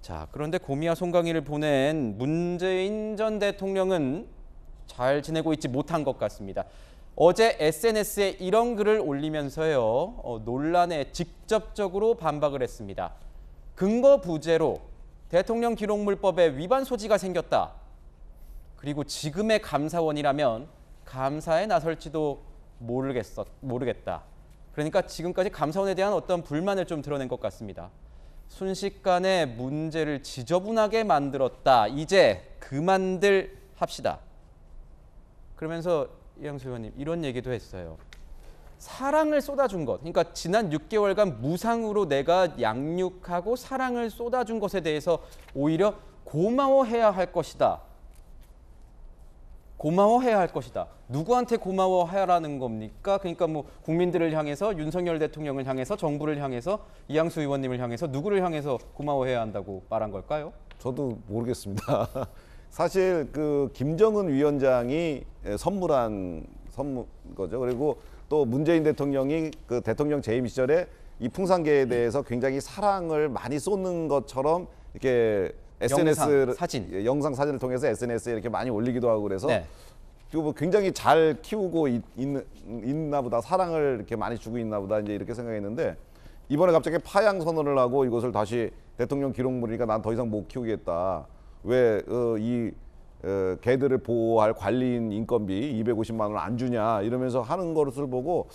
자, 그런데 고미와 송강이를 보낸 문재인 전 대통령은 잘 지내고 있지 못한 것 같습니다. 어제 SNS에 이런 글을 올리면서요. 논란에 직접적으로 반박을 했습니다. 근거 부재로 대통령 기록물법에 위반 소지가 생겼다. 그리고 지금의 감사원이라면 감사에 나설지도 모르겠다. 그러니까 지금까지 감사원에 대한 어떤 불만을 좀 드러낸 것 같습니다. 순식간에 문제를 지저분하게 만들었다. 이제 그만들 합시다. 그러면서 이양수 의원님 이런 얘기도 했어요. 사랑을 쏟아준 것, 그러니까 지난 6개월간 무상으로 내가 양육하고 사랑을 쏟아준 것에 대해서 오히려 고마워해야 할 것이다. 고마워해야 할 것이다. 누구한테 고마워하라는 겁니까? 그러니까 뭐 국민들을 향해서, 윤석열 대통령을 향해서, 정부를 향해서, 이양수 의원님을 향해서 누구를 향해서 고마워해야 한다고 말한 걸까요? 저도 모르겠습니다. 사실 그 김정은 위원장이 선물한 거죠. 그리고 또 문재인 대통령이 그 대통령 재임 시절에 이 풍산개에 대해서 굉장히 사랑을 많이 쏟는 것처럼 이렇게 SNS 영상 사진을 통해서 SNS에 이렇게 많이 올리기도 하고 그래서 그리고 뭐 굉장히 잘 키우고 있나 보다, 사랑을 이렇게 많이 주고 있나 보다 이제 이렇게 생각했는데, 이번에 갑자기 파양 선언을 하고 이것을 다시 대통령 기록물이니까 난 더 이상 못 키우겠다. 왜 이 개들을 보호할 관리인 인건비 250만 원 안 주냐 이러면서 하는 것을 보고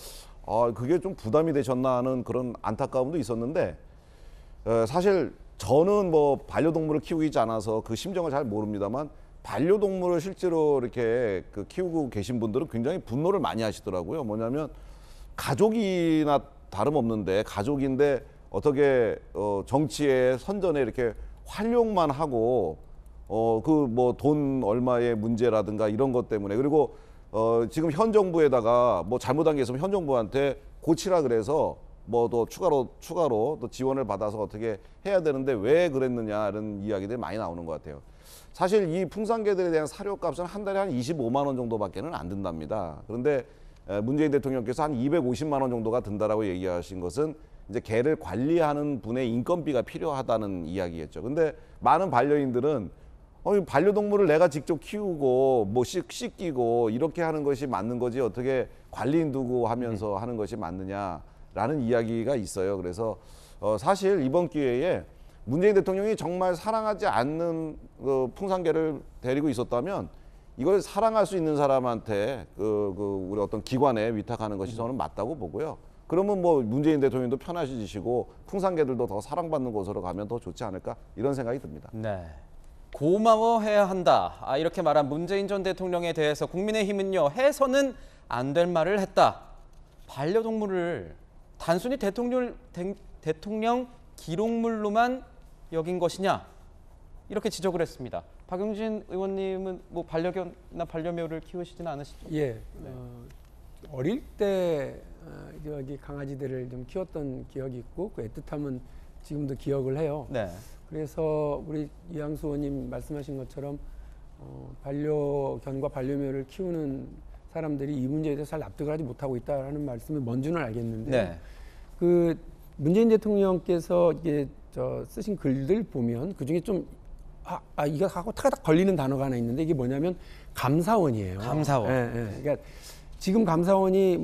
그게 좀 부담이 되셨나 하는 그런 안타까움도 있었는데, 사실 저는 뭐 반려동물을 키우고 있지 않아서 그 심정을 잘 모릅니다만, 반려동물을 실제로 이렇게 키우고 계신 분들은 굉장히 분노를 많이 하시더라고요. 뭐냐면 가족이나 다름없는데, 가족인데 어떻게 정치의 선전에 이렇게 활용만 하고 그 뭐 돈 얼마의 문제라든가 이런 것 때문에, 그리고 지금 현 정부에다가 뭐 잘못한 게 있으면 현 정부한테 고치라 그래서 뭐 또 추가로 또 지원을 받아서 어떻게 해야 되는데 왜 그랬느냐 이런 이야기들이 많이 나오는 것 같아요. 사실 이 풍산개들에 대한 사료값은 한 달에 한 25만 원 정도밖에는 안 든답니다. 그런데 문재인 대통령께서 한 250만 원 정도가 든다라고 얘기하신 것은 이제 개를 관리하는 분의 인건비가 필요하다는 이야기겠죠. 근데 많은 반려인들은 반려동물을 내가 직접 키우고 뭐 씻기고 이렇게 하는 것이 맞는 거지 어떻게 관리인 두고 하면서 하는 것이 맞느냐라는 이야기가 있어요. 그래서 사실 이번 기회에 문재인 대통령이 정말 사랑하지 않는 풍산개를 데리고 있었다면 이걸 사랑할 수 있는 사람한테 우리 어떤 기관에 위탁하는 것이 저는 맞다고 보고요. 그러면 뭐 문재인 대통령도 편하시지시고 풍산개들도 더 사랑받는 곳으로 가면 더 좋지 않을까 이런 생각이 듭니다. 네. 고마워해야 한다. 이렇게 말한 문재인 전 대통령에 대해서 국민의힘은요, 해서는 안 될 말을 했다. 반려동물을 단순히 대통령 기록물로만 여긴 것이냐, 이렇게 지적을 했습니다. 박용진 의원님은 뭐 반려견이나 반려묘를 키우시지는 않으시죠? 예. 어릴 때 여기 강아지들을 좀 키웠던 기억이 있고 그 애틋함은 지금도 기억을 해요. 네. 그래서 우리 이양수 의원님 말씀하신 것처럼 반려견과 반려묘를 키우는 사람들이 이 문제에 대해서 잘 납득을 하지 못하고 있다는 말씀을 뭔지는 알겠는데, 네. 그 문재인 대통령께서 이게 쓰신 글들 보면 그 중에 좀 이거 하고 탁탁 걸리는 단어가 하나 있는데, 이게 뭐냐면 감사원이에요. 감사원. 그러니까 지금 감사원이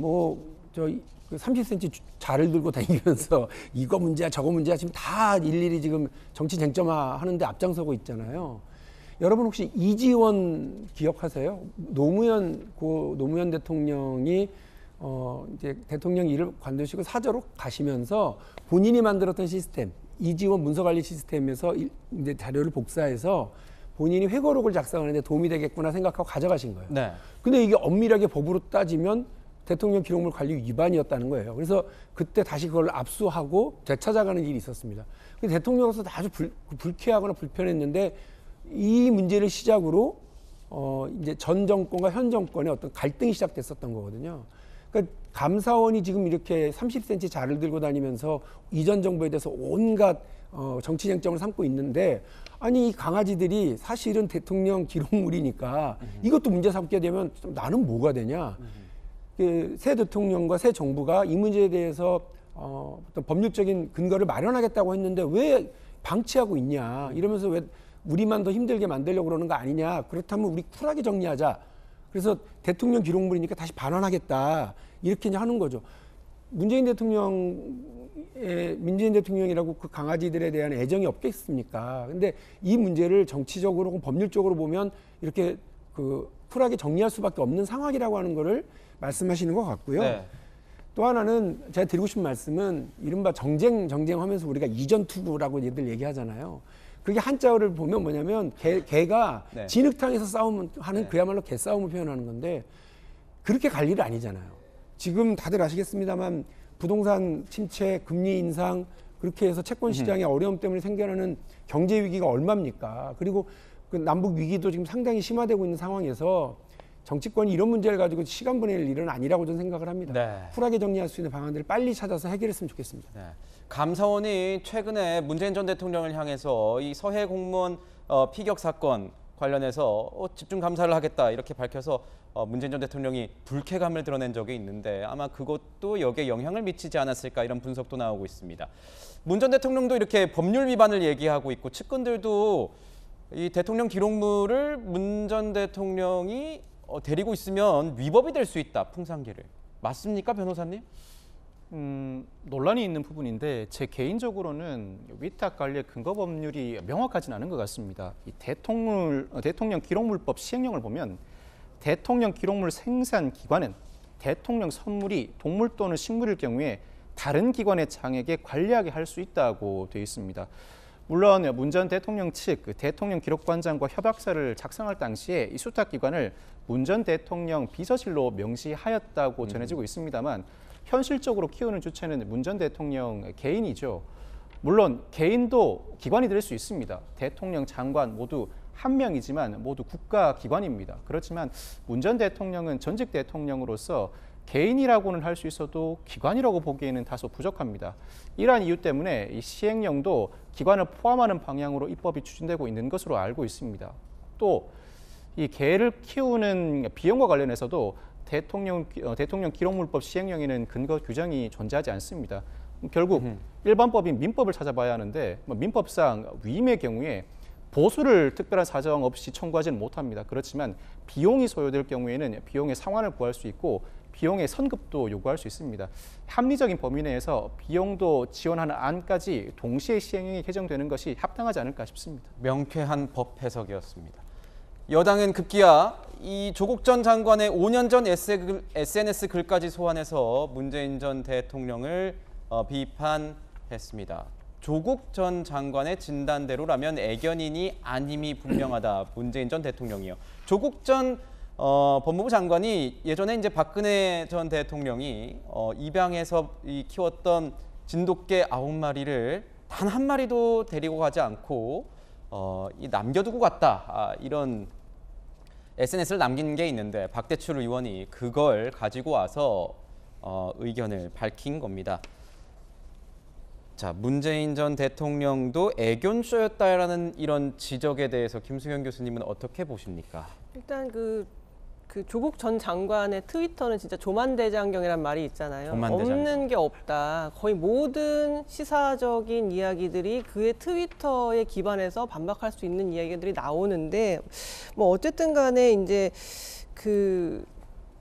그 30cm 자를 들고 다니면서 이거 문제야 저거 문제야 지금 다 일일이 지금 정치 쟁점화하는데 앞장서고 있잖아요. 여러분 혹시 이지원 기억하세요? 노무현 대통령이 이제 대통령 일을 관두시고 사저로 가시면서 본인이 만들었던 시스템, 이지원 문서관리 시스템에서 이제 자료를 복사해서 본인이 회고록을 작성하는데 도움이 되겠구나 생각하고 가져가신 거예요. 네. 근데 이게 엄밀하게 법으로 따지면 대통령 기록물 관리 위반이었다는 거예요. 그래서 그때 다시 그걸 압수하고 되찾아가는 일이 있었습니다. 근데 대통령으로서 아주 불쾌하거나 불편했는데, 이 문제를 시작으로 이제 전 정권과 현 정권의 어떤 갈등이 시작됐었던 거거든요. 그러니까 감사원이 지금 이렇게 30cm 자를 들고 다니면서 이전 정부에 대해서 온갖 정치 쟁점을 삼고 있는데, 아니 이 강아지들이 사실은 대통령 기록물이니까 이것도 문제 삼게 되면 나는 뭐가 되냐. 새 대통령과 새 정부가 이 문제에 대해서 어떤 법률적인 근거를 마련하겠다고 했는데 왜 방치하고 있냐, 이러면서 왜 우리만 더 힘들게 만들려고 그러는 거 아니냐, 그렇다면 우리 쿨하게 정리하자, 그래서 대통령 기록물이니까 다시 반환하겠다, 이렇게 하는 거죠. 문재인 대통령이라고 그 강아지들에 대한 애정이 없겠습니까? 근데 이 문제를 정치적으로 법률적으로 보면 이렇게 쿨하게 정리할 수밖에 없는 상황이라고 하는 거를 말씀하시는 것 같고요. 네. 또 하나는 제가 드리고 싶은 말씀은 이른바 정쟁하면서 우리가 이전 투구라고 얘들 얘기하잖아요. 그게 한자어를 보면 뭐냐면 개가 네. 진흙탕에서 싸움하는 그야말로 개싸움을 표현하는 건데, 그렇게 갈 일이 아니잖아요. 지금 다들 아시겠습니다만 부동산 침체, 금리 인상, 그렇게 해서 채권 시장의 어려움 때문에 생겨나는 경제 위기가 얼마입니까? 그리고 그 남북 위기도 지금 상당히 심화되고 있는 상황에서 정치권이 이런 문제를 가지고 시간 보낼 일은 아니라고 저는 생각을 합니다. 네. 쿨하게 정리할 수 있는 방안들을 빨리 찾아서 해결했으면 좋겠습니다. 네. 감사원이 최근에 문재인 전 대통령을 향해서 이 서해 공무원 피격 사건 관련해서 집중 감사를 하겠다 이렇게 밝혀서 문재인 전 대통령이 불쾌감을 드러낸 적이 있는데 아마 그것도 여기에 영향을 미치지 않았을까 이런 분석도 나오고 있습니다. 문 전 대통령도 이렇게 법률 위반을 얘기하고 있고 측근들도 이 대통령 기록물을 문 전 대통령이 데리고 있으면 위법이 될 수 있다, 풍산계를. 맞습니까, 변호사님? 논란이 있는 부분인데 제 개인적으로는 위탁 관리의 근거 법률이 명확하지는 않은 것 같습니다. 이 대통령 기록물법 시행령을 보면 대통령 기록물 생산 기관은 대통령 선물이 동물 또는 식물일 경우에 다른 기관의 장에게 관리하게 할 수 있다고 되어 있습니다. 물론 문 전 대통령 측 대통령 기록관장과 협약서를 작성할 당시에 이 수탁기관을 문 전 대통령 비서실로 명시하였다고 전해지고 있습니다만 현실적으로 키우는 주체는 문 전 대통령 개인이죠. 물론 개인도 기관이 될 수 있습니다. 대통령, 장관 모두 한 명이지만 모두 국가기관입니다. 그렇지만 문 전 대통령은 전직 대통령으로서 개인이라고는 할 수 있어도 기관이라고 보기에는 다소 부족합니다. 이러한 이유 때문에 이 시행령도 기관을 포함하는 방향으로 입법이 추진되고 있는 것으로 알고 있습니다. 또 이 개를 키우는 비용과 관련해서도 대통령 기록물법 시행령에는 근거 규정이 존재하지 않습니다. 결국 일반법인 민법을 찾아봐야 하는데 민법상 위임의 경우에 보수를 특별한 사정 없이 청구하지는 못합니다. 그렇지만 비용이 소요될 경우에는 비용의 상환을 구할 수 있고 비용의 선급도 요구할 수 있습니다. 합리적인 범위 내에서 비용도 지원하는 안까지 동시에 시행령이 개정되는 것이 합당하지 않을까 싶습니다. 명쾌한 법 해석이었습니다. 여당은 급기야 이 조국 전 장관의 5년 전 SNS 글까지 소환해서 문재인 전 대통령을 비판했습니다. 조국 전 장관의 진단대로라면 애견인이 아님이 분명하다. 문재인 전 대통령이요. 조국 전 법무부 장관이 예전에 이제 박근혜 전 대통령이 입양해서 키웠던 진돗개 9마리를 단 한 마리도 데리고 가지 않고 남겨두고 갔다. 이런 SNS를 남긴 게 있는데 박대출 의원이 그걸 가지고 와서 의견을 밝힌 겁니다. 자, 문재인 전 대통령도 애견쇼였다라는 이런 지적에 대해서 김수현 교수님은 어떻게 보십니까? 일단 그 조국 전 장관의 트위터는 진짜 조만대장경이란 말이 있잖아요. 없는 게 없다. 거의 모든 시사적인 이야기들이 그의 트위터에 기반해서 반박할 수 있는 이야기들이 나오는데 뭐 어쨌든 간에 이제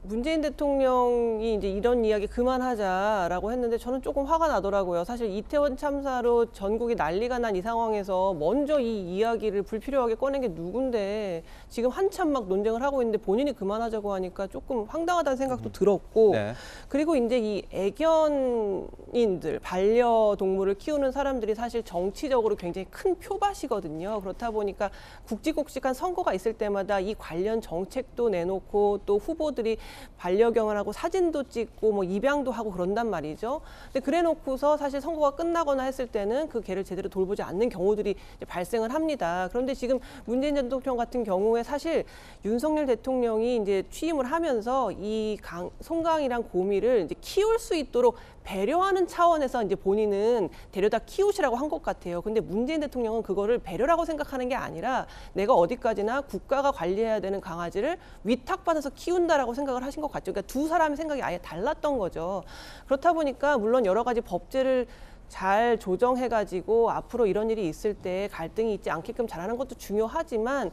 문재인 대통령이 이제 이런 이야기 그만하자라고 했는데 저는 조금 화가 나더라고요. 사실 이태원 참사로 전국이 난리가 난 이 상황에서 먼저 이 이야기를 불필요하게 꺼낸 게 누군데 지금 한참 막 논쟁을 하고 있는데 본인이 그만하자고 하니까 조금 황당하다는 생각도 들었고 네. 그리고 이제 이 애견인들, 반려동물을 키우는 사람들이 사실 정치적으로 굉장히 큰 표밭이거든요. 그렇다 보니까 굵직굵직한 선거가 있을 때마다 이 관련 정책도 내놓고 또 후보들이 반려견을 하고 사진도 찍고 뭐 입양도 하고 그런단 말이죠. 근데 그래 놓고서 사실 선거가 끝나거나 했을 때는 그 개를 제대로 돌보지 않는 경우들이 이제 발생을 합니다. 그런데 지금 문재인 전 대통령 같은 경우에 사실 윤석열 대통령이 이제 취임을 하면서 이 송강이랑 고미를 이제 키울 수 있도록 배려하는 차원에서 이제 본인은 데려다 키우시라고 한 것 같아요. 근데 문재인 대통령은 그거를 배려라고 생각하는 게 아니라 내가 어디까지나 국가가 관리해야 되는 강아지를 위탁받아서 키운다라고 생각을 하신 것 같죠. 그러니까 두 사람의 생각이 아예 달랐던 거죠. 그렇다 보니까 물론 여러 가지 법제를 잘 조정해가지고 앞으로 이런 일이 있을 때 갈등이 있지 않게끔 잘하는 것도 중요하지만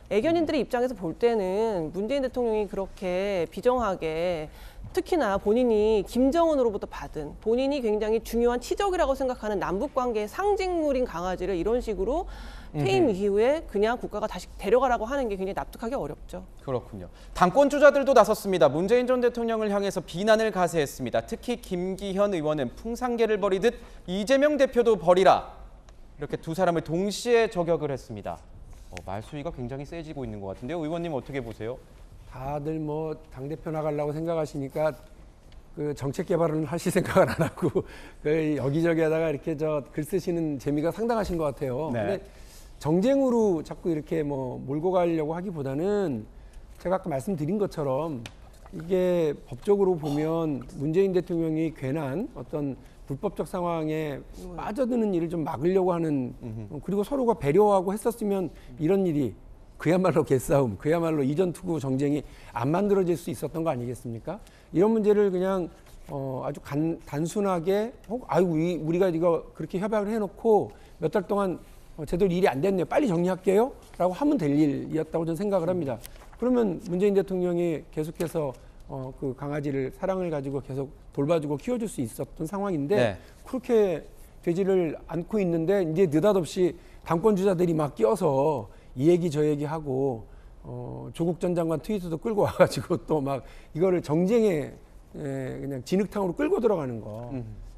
애견인들의 입장에서 볼 때는 문재인 대통령이 그렇게 비정하게 특히나 본인이 김정은으로부터 받은 본인이 굉장히 중요한 치적이라고 생각하는 남북관계의 상징물인 강아지를 이런 식으로 퇴임 이후에 그냥 국가가 다시 데려가라고 하는 게 굉장히 납득하기 어렵죠. 그렇군요. 당권 주자들도 나섰습니다. 문재인 전 대통령을 향해서 비난을 가세했습니다. 특히 김기현 의원은 풍산계를 버리듯 이재명 대표도 버리라. 이렇게 두 사람을 동시에 저격을 했습니다. 말수위가 굉장히 세지고 있는 것 같은데요. 의원님 어떻게 보세요? 다들 뭐 당대표 나가려고 생각하시니까 그 정책 개발은 하실 생각을 안 하고 그 여기저기 하다가 이렇게 글 쓰시는 재미가 상당하신 것 같아요. 네. 근데 정쟁으로 자꾸 이렇게 뭐 몰고 가려고 하기보다는 제가 아까 말씀드린 것처럼 이게 법적으로 보면 문재인 대통령이 괜한 어떤 불법적 상황에 빠져드는 일을 좀 막으려고 하는, 그리고 서로가 배려하고 했었으면 이런 일이 그야말로 개싸움, 그야말로 이전 투구 정쟁이 안 만들어질 수 있었던 거 아니겠습니까? 이런 문제를 그냥 아주 단순하게 우리가 이거 그렇게 협약을 해놓고 몇 달 동안 제대로 일이 안 됐네요. 빨리 정리할게요. 라고 하면 될 일이었다고 저는 생각을 합니다. 그러면 문재인 대통령이 계속해서 그 강아지를 사랑을 가지고 계속 돌봐주고 키워줄 수 있었던 상황인데 네. 그렇게 되지를 않고 있는데 이제 느닷없이 당권 주자들이 막 끼어서 이 얘기 저 얘기 하고 조국 전 장관 트위터도 끌고 와가지고 또 막 이거를 정쟁에 그냥 진흙탕으로 끌고 들어가는 거.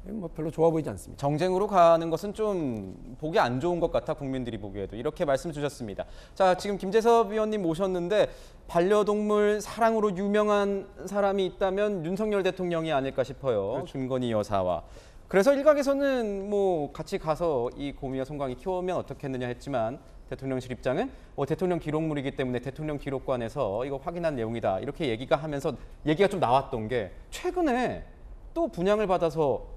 뭐 별로 좋아 보이지 않습니다. 정쟁으로 가는 것은 좀 보기 안 좋은 것 같아 국민들이 보기에도 이렇게 말씀 주셨습니다. 자, 지금 김재섭 위원님 모셨는데 반려동물 사랑으로 유명한 사람이 있다면 윤석열 대통령이 아닐까 싶어요. 그렇죠. 김건희 여사와. 그래서 일각에서는 뭐 같이 가서 이 곰이와 송강이 키우면 어떻겠느냐 했지만 대통령실 입장은 대통령 기록물이기 때문에 대통령 기록관에서 이거 확인한 내용이다. 이렇게 얘기가 좀 나왔던 게 최근에 또 분양을 받아서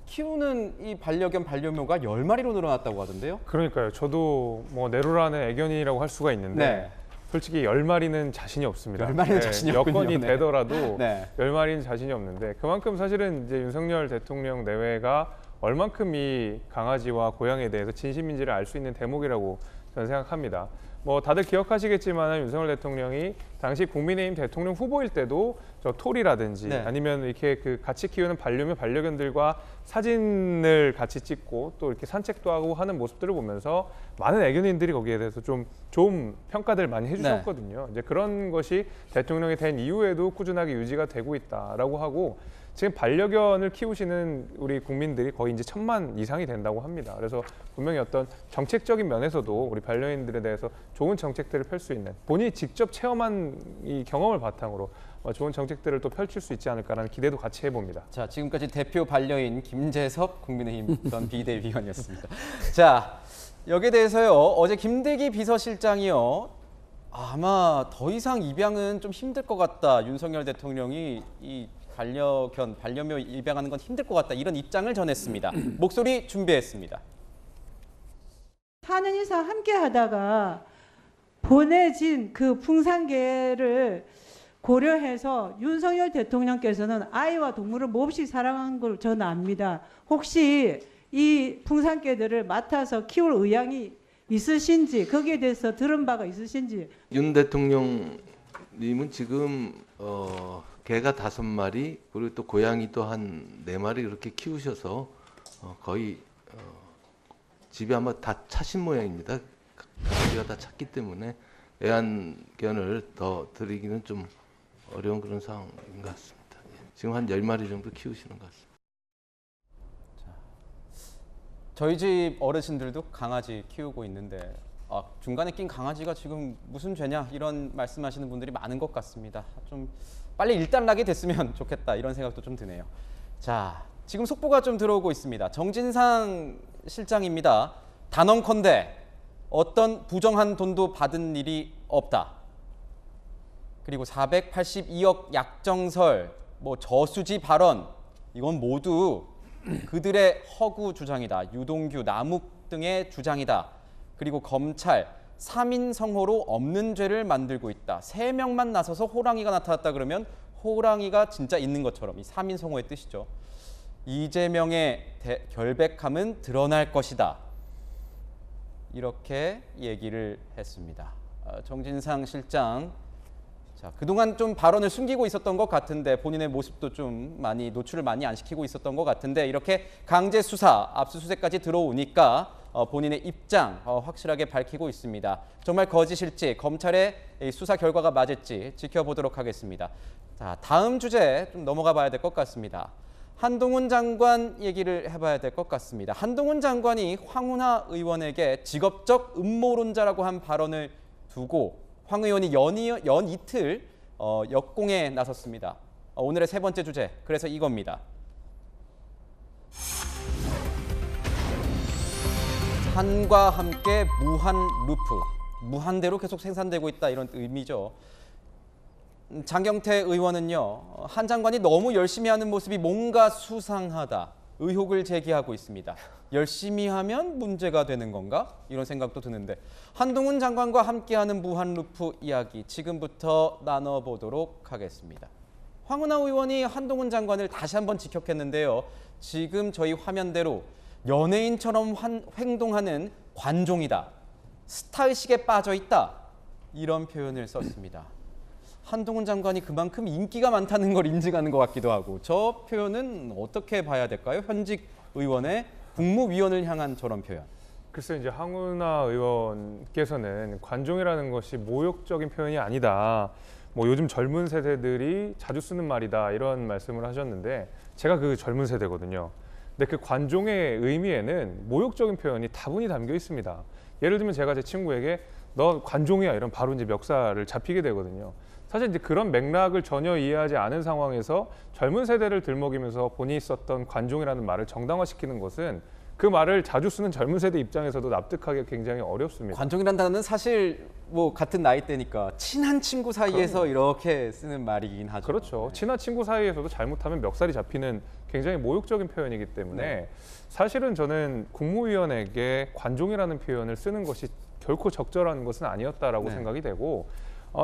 키우는 이 반려견 반려묘가 10마리로 늘어났다고 하던데요. 그러니까요. 저도 뭐 내로라는 애견이라고 할 수가 있는데 네. 솔직히 10마리는 자신이 없습니다. 10마리는 자신이 없군요. 여건이 네. 되더라도 네. 10마리는 자신이 없는데 그만큼 사실은 이제 윤석열 대통령 내외가 얼만큼 이 강아지와 고양이에 대해서 진심인지를 알 수 있는 대목이라고 저는 생각합니다. 뭐 다들 기억하시겠지만 윤석열 대통령이 당시 국민의힘 대통령 후보일 때도 저 토리라든지 네. 아니면 이렇게 그 같이 키우는 반려묘 반려견들과 사진을 같이 찍고 또 이렇게 산책도 하고 하는 모습들을 보면서 많은 애견인들이 거기에 대해서 좀 좋은 평가들을 많이 해주셨거든요. 이제 그런 것이 대통령이 된 이후에도 꾸준하게 유지가 되고 있다라고 하고 지금 반려견을 키우시는 우리 국민들이 거의 이제 1000만 이상이 된다고 합니다. 그래서 분명히 어떤 정책적인 면에서도 우리 반려인들에 대해서 좋은 정책들을 펼 수 있는 본인이 직접 체험한 이 경험을 바탕으로 좋은 정책들을 또 펼칠 수 있지 않을까라는 기대도 같이 해봅니다. 자, 지금까지 대표 반려인 김재섭 국민의힘 전 비대위원이었습니다. 자, 여기에 대해서요. 어제 김대기 비서실장이요. 아마 더 이상 입양은 좀 힘들 것 같다. 윤석열 대통령이 이 반려견, 반려묘 입양하는 건 힘들 것 같다. 이런 입장을 전했습니다. 목소리 준비했습니다. 4년 이상 함께 하다가 보내진 그 풍산개를 고려해서 윤석열 대통령께서는 아이와 동물을 몹시 사랑한 걸 저는 압니다. 혹시 이 풍산개들을 맡아서 키울 의향이 있으신지, 거기에 대해서 들은 바가 있으신지. 윤 대통령님은 지금 개가 5마리 그리고 또 고양이 또 한 4마리 그렇게 키우셔서 거의 집이 아마 다 차신 모양입니다. 강아지가 다 찼기 때문에 애완견을 더 드리기는 좀 어려운 그런 상황인 것 같습니다. 지금 한 10마리 정도 키우시는 것 같습니다. 저희 집 어르신들도 강아지 키우고 있는데 중간에 낀 강아지가 지금 무슨 죄냐 이런 말씀하시는 분들이 많은 것 같습니다. 좀 빨리 일단락이 됐으면 좋겠다 이런 생각도 좀 드네요. 자, 지금 속보가 좀 들어오고 있습니다. 정진상 실장입니다. 단언컨대 어떤 부정한 돈도 받은 일이 없다. 그리고 482억 약정설, 저수지 발언 이건 모두 그들의 허구 주장이다. 유동규, 남욱 등의 주장이다. 그리고 검찰 3인 성호로 없는 죄를 만들고 있다. 3명만 나서서 호랑이가 나타났다 그러면 호랑이가 진짜 있는 것처럼 이 3인 성호의 뜻이죠. 이재명의 결백함은 드러날 것이다. 이렇게 얘기를 했습니다. 정진상 실장, 자, 그동안 좀 발언을 숨기고 있었던 것 같은데 본인의 모습도 좀 많이 노출을 많이 안 시키고 있었던 것 같은데 이렇게 강제 수사, 압수수색까지 들어오니까 본인의 입장 확실하게 밝히고 있습니다. 정말 거짓일지 검찰의 수사 결과가 맞을지 지켜보도록 하겠습니다. 자, 다음 주제 좀 넘어가 봐야 될 것 같습니다. 한동훈 장관 얘기를 해봐야 될 것 같습니다. 한동훈 장관이 황운하 의원에게 직업적 음모론자라고 한 발언을 두고 황 의원이 연 이틀 역공에 나섰습니다. 오늘의 세 번째 주제, 그래서 이겁니다. 산과 함께 무한 루프, 무한대로 계속 생산되고 있다 이런 의미죠. 장경태 의원은요, 한 장관이 너무 열심히 하는 모습이 뭔가 수상하다 의혹을 제기하고 있습니다. 열심히 하면 문제가 되는 건가? 이런 생각도 드는데 한동훈 장관과 함께하는 무한루프 이야기 지금부터 나눠보도록 하겠습니다. 황운하 의원이 한동훈 장관을 다시 한번 직격했는데요. 지금 저희 화면대로 연예인처럼 행동하는 관종이다. 스타의식에 빠져 있다. 이런 표현을 썼습니다. 한동훈 장관이 그만큼 인기가 많다는 걸 인증하는 것 같기도 하고 저 표현은 어떻게 봐야 될까요? 현직 의원의 국무위원을 향한 저런 표현. 글쎄 이제 황운하 의원께서는 관종이라는 것이 모욕적인 표현이 아니다. 뭐 요즘 젊은 세대들이 자주 쓰는 말이다 이런 말씀을 하셨는데 제가 그 젊은 세대거든요. 근데 그 관종의 의미에는 모욕적인 표현이 다분히 담겨 있습니다. 예를 들면 제가 제 친구에게 너 관종이야 이런 바로 이제 멱살을 잡히게 되거든요. 사실 이제 그런 맥락을 전혀 이해하지 않은 상황에서 젊은 세대를 들먹이면서 본인이 썼던 관종이라는 말을 정당화시키는 것은 그 말을 자주 쓰는 젊은 세대 입장에서도 납득하기 굉장히 어렵습니다. 관종이라는 단어는 사실 뭐 같은 나이대니까 친한 친구 사이에서 이렇게 쓰는 말이긴 하죠. 그렇죠. 친한 친구 사이에서도 잘못하면 멱살이 잡히는 굉장히 모욕적인 표현이기 때문에 사실은 저는 국무위원에게 관종이라는 표현을 쓰는 것이 결코 적절한 것은 아니었다라고 생각이 되고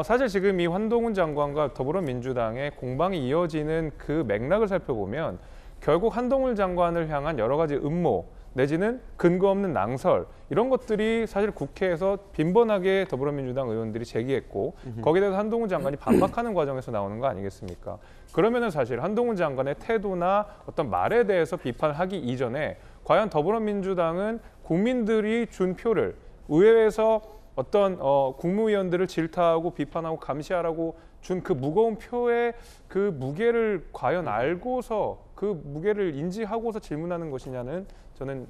사실 지금 이 한동훈 장관과 더불어민주당의 공방이 이어지는 그 맥락을 살펴보면 결국 한동훈 장관을 향한 여러 가지 음모 내지는 근거 없는 낭설 이런 것들이 사실 국회에서 빈번하게 더불어민주당 의원들이 제기했고 거기에 대해서 한동훈 장관이 반박하는 과정에서 나오는 거 아니겠습니까? 그러면은 사실 한동훈 장관의 태도나 어떤 말에 대해서 비판하기 이전에 과연 더불어민주당은 국민들이 준 표를 의회에서 어떤 국무위원들을 질타하고 비판하고 감시하라고 준 그 무거운 표의 그 무게를 과연 알고서 그 무게를 인지하고서 질문하는 것이냐는 저는